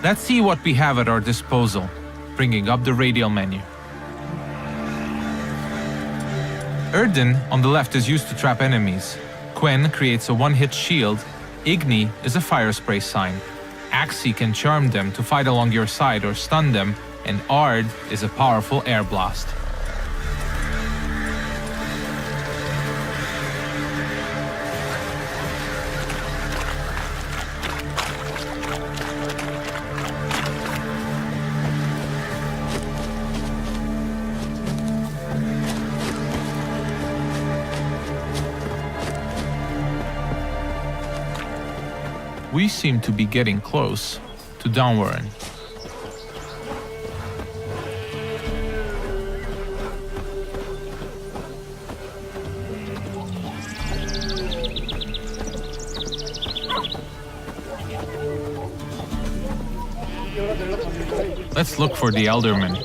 Let's see what we have at our disposal, bringing up the radial menu. Erden on the left is used to trap enemies. Quen creates a one-hit shield. Igni is a fire spray sign. Axii can charm them to fight along your side or stun them, and Ard is a powerful air blast. We seem to be getting close to Downwarren. Let's look for the Alderman.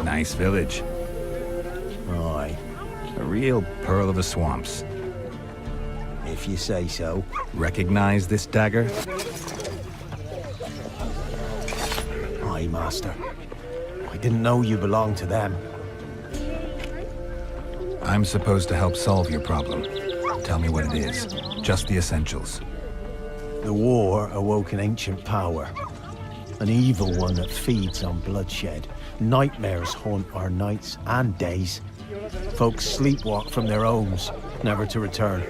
Nice village. Aye. A real pearl of the swamps. If you say so. Recognize this dagger? Aye, Master. I didn't know you belonged to them. I'm supposed to help solve your problem. Tell me what it is. Just the essentials. The war awoke an ancient power. An evil one that feeds on bloodshed. Nightmares haunt our nights and days. Folks sleepwalk from their homes, never to return.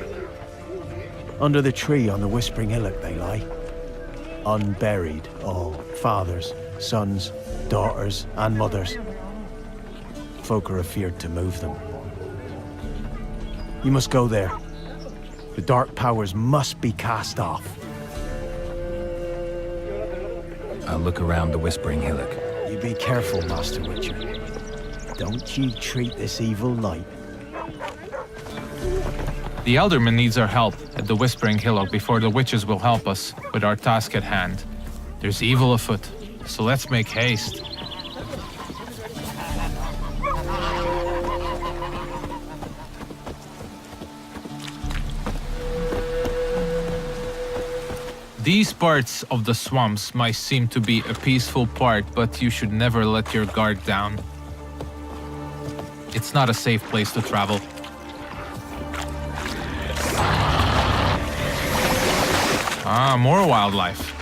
Under the tree on the Whispering Hillock they lie. Unburied, all. Fathers, sons, daughters, and mothers. Folk are afeard to move them. You must go there. The dark powers must be cast off. I'll look around the Whispering Hillock. You be careful, Master Witcher. Don't you treat this evil light. The Elderman needs our help at the Whispering Hillock before the witches will help us with our task at hand. There's evil afoot, so let's make haste. These parts of the swamps might seem to be a peaceful part, but you should never let your guard down. It's not a safe place to travel. Ah, more wildlife.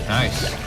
Nice.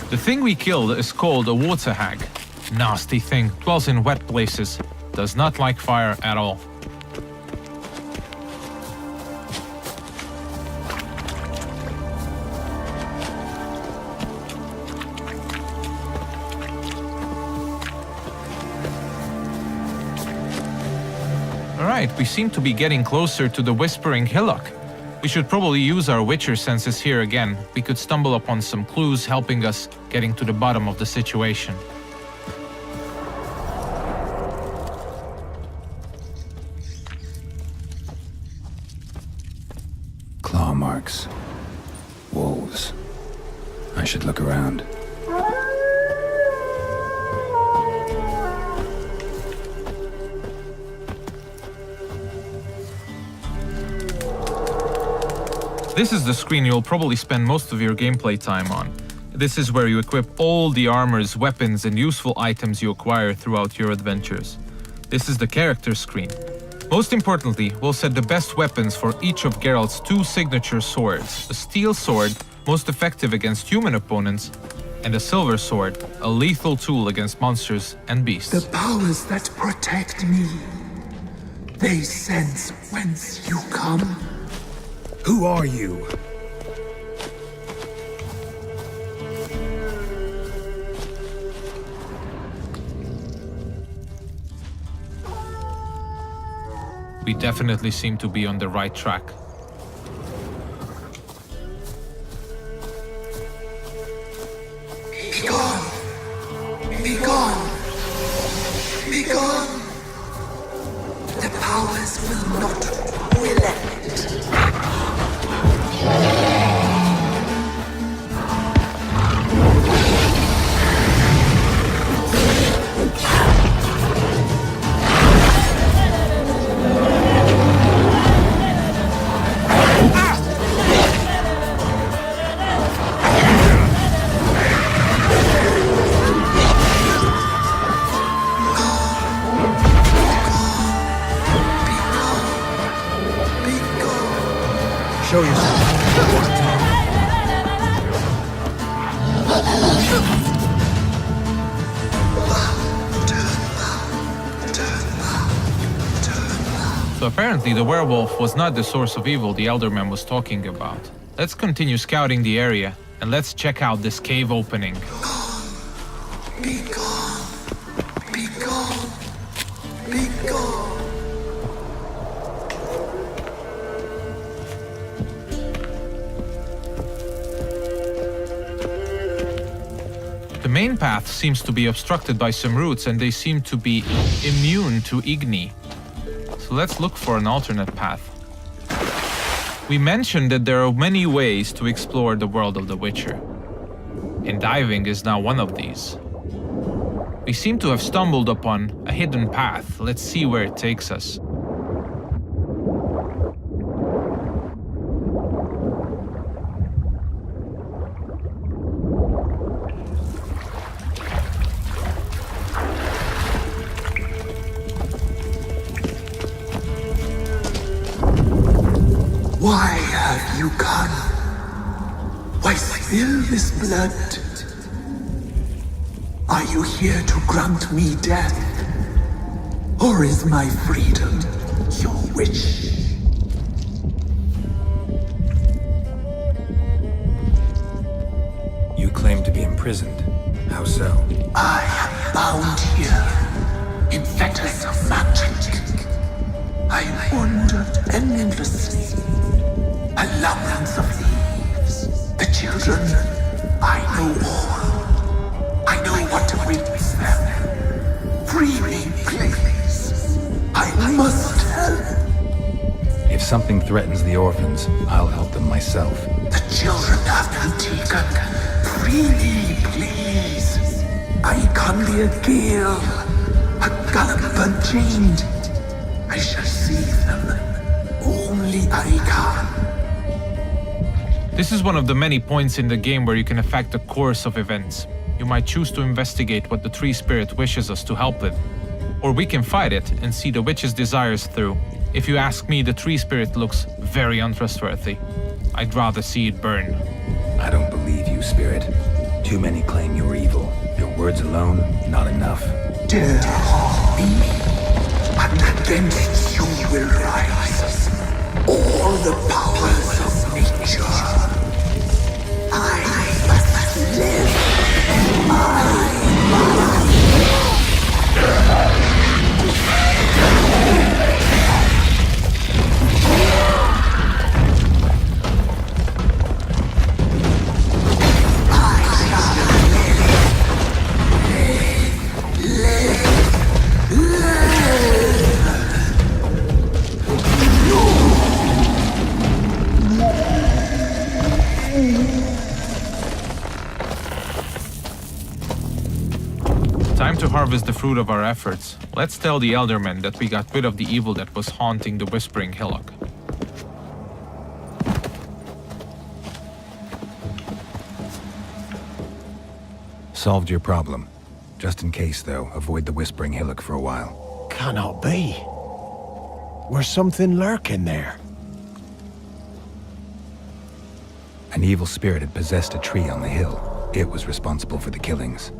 The thing we killed is called a water hag. Nasty thing, dwells in wet places, does not like fire at all. Alright, we seem to be getting closer to the Whispering Hillock. We should probably use our Witcher senses here again. We could stumble upon some clues helping us getting to the bottom of the situation. Claw marks. Wolves. I should look around. This is the screen you'll probably spend most of your gameplay time on. This is where you equip all the armors, weapons, and useful items you acquire throughout your adventures. This is the character screen. Most importantly, we'll set the best weapons for each of Geralt's 2 signature swords. A steel sword, most effective against human opponents, and a silver sword, a lethal tool against monsters and beasts. The powers that protect me, they sense whence you come. Who are you? We definitely seem to be on the right track. Be gone! Be gone! Be gone! The powers will not relent. Show yourself. So apparently the werewolf was not the source of evil the Elderman was talking about. Let's continue scouting the area, and let's check out this cave opening. Be gone. Be gone. Be gone. The main path seems to be obstructed by some roots, and they seem to be immune to Igni. So let's look for an alternate path. We mentioned that there are many ways to explore the world of The Witcher, and diving is now one of these. We seem to have stumbled upon a hidden path. Let's see where it takes us. Why have you come? Why spill this blood? Are you here to grant me death? Or is my freedom your wish? You claim to be imprisoned. How so? I am bound here in fetters of magic. I wandered endlessly, a labyrinth of leaves. The children, I know all. I know what awaits them. Free me, please. I must help. If something threatens the orphans, I'll help them myself. The children have been taken. Free me, please. I can be a gale, a gallop unchained. I shall save them. Only I can. This is one of the many points in the game where you can affect the course of events. You might choose to investigate what the Tree Spirit wishes us to help with. Or we can fight it and see the witch's desires through. If you ask me, the Tree Spirit looks very untrustworthy. I'd rather see it burn. I don't believe you, Spirit. Too many claim you're evil. Your words alone, not enough. Dare harm me, and against you will rise all the powers of nature. I must live. Time to harvest the fruit of our efforts. Let's tell the Eldermen that we got rid of the evil that was haunting the Whispering Hillock. Solved your problem. Just in case, though, avoid the Whispering Hillock for a while. Cannot be. There's something lurking there. An evil spirit had possessed a tree on the hill. It was responsible for the killings.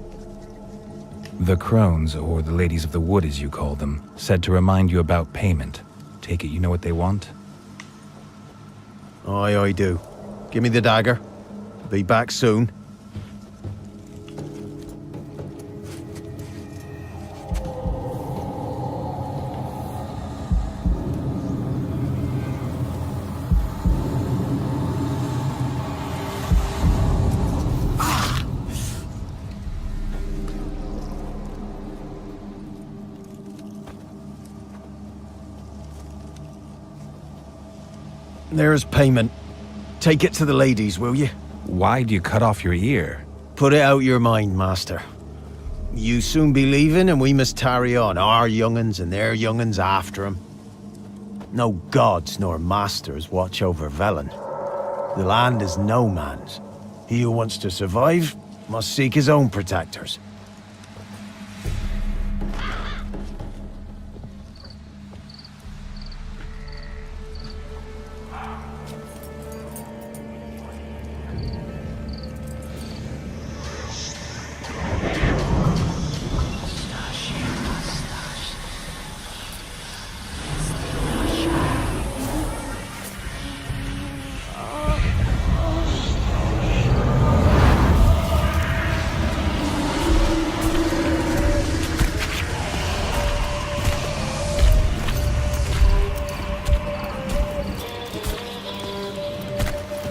The crones, or the ladies of the wood as you call them, said to remind you about payment. Take it you know what they want? Aye, I do. Give me the dagger. Be back soon. There's payment. Take it to the ladies, will you? Why'd you cut off your ear? Put it out your mind, master. You soon be leaving and we must tarry on, our young'uns and their young'uns after 'em. No gods nor masters watch over Velen. The land is no man's. He who wants to survive must seek his own protectors.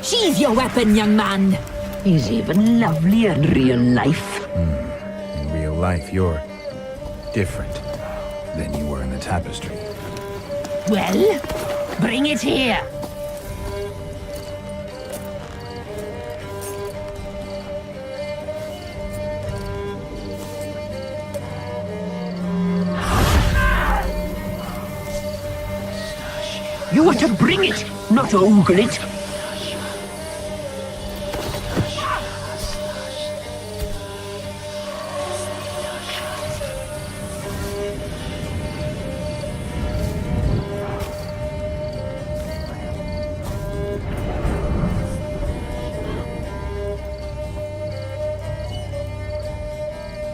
Sheathe your weapon, young man. He's even lovelier in real life. In real life, you're different than you were in the tapestry. Well, bring it here. You are to bring it, not ogle it.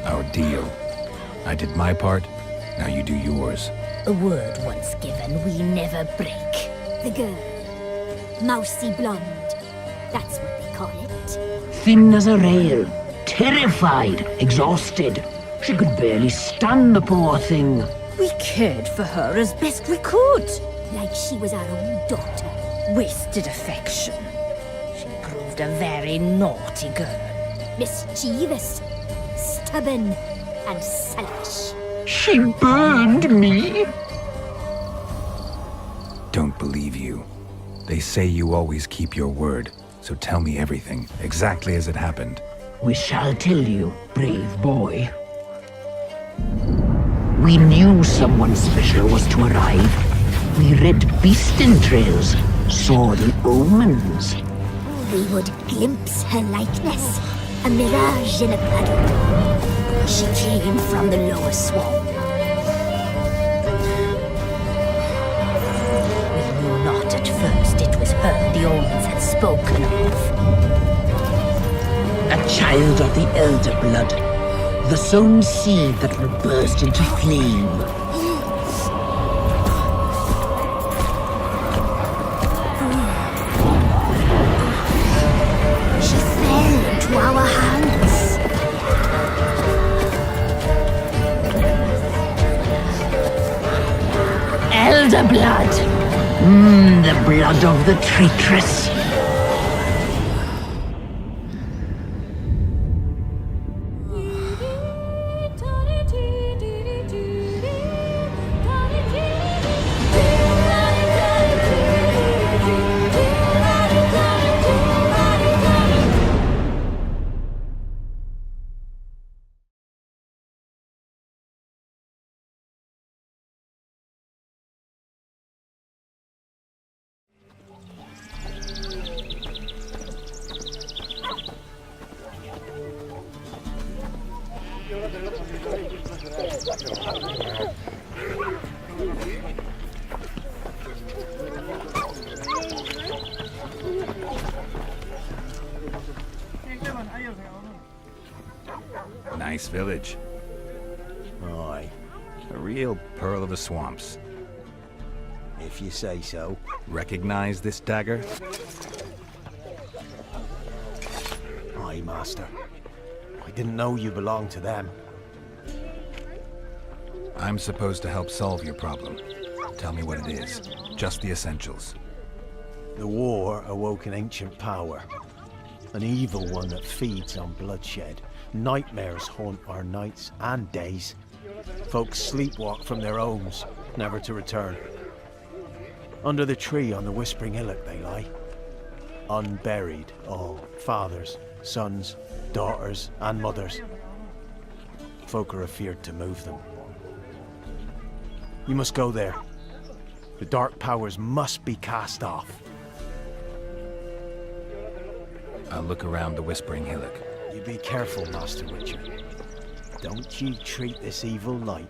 Our deal. I did my part, now you do yours. A word once given, we never break. The girl. Mousy blonde. That's what they call it. Thin as a rail, terrified, exhausted. She could barely stand, the poor thing. We cared for her as best we could. Like she was our own daughter. Wasted affection. She proved a very naughty girl. Mischievous. Stubborn. And selfish. She burned me. Don't believe you. They say you always keep your word, so tell me everything, exactly as it happened. We shall tell you, brave boy. We knew someone special was to arrive. We read beast entrails, saw the omens. We would glimpse her likeness. A mirage in a puddle. She came from the lower swamp. We knew not at first it was her the omens had spoken of. A child of the elder blood, the sown seed that will burst into flame. She fell into our hands. Elder blood. The blood of the traitress. Nice village. Aye. A real pearl of the swamps. If you say so. Recognize this dagger? Aye, Master. I didn't know you belonged to them. I'm supposed to help solve your problem. Tell me what it is. Just the essentials. The war awoke an ancient power. An evil one that feeds on bloodshed. Nightmares haunt our nights and days. Folks sleepwalk from their homes, never to return. Under the tree on the Whispering Hillock they lie. Unburied, all. Fathers, sons, daughters, and mothers. Folk are afeared to move them. You must go there. The dark powers must be cast off. I'll look around the Whispering Hillock. You be careful, Master Witcher. Don't you treat this evil light.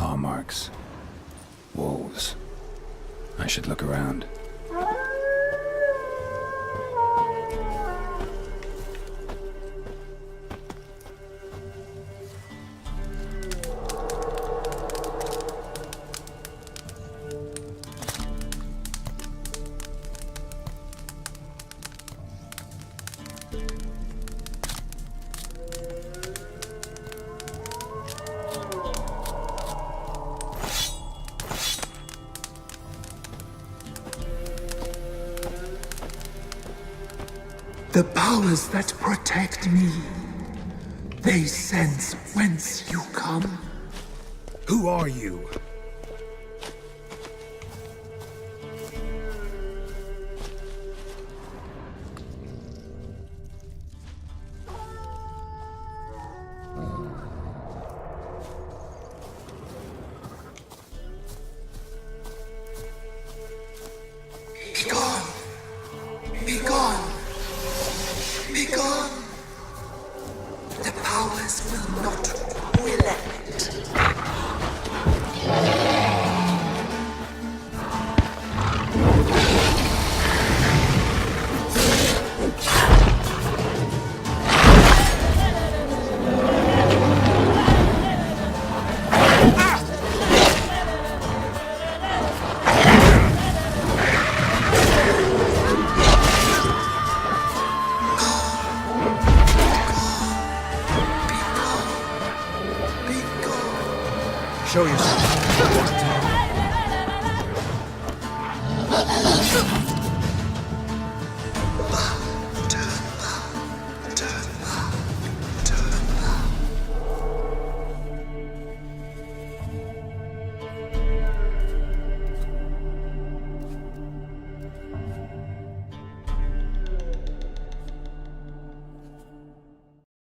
Claw marks. Wolves. I should look around. The powers that protect me, they sense whence you come. Who are you? Be gone! Be gone! Be gone! The powers will not relent. Show yourself.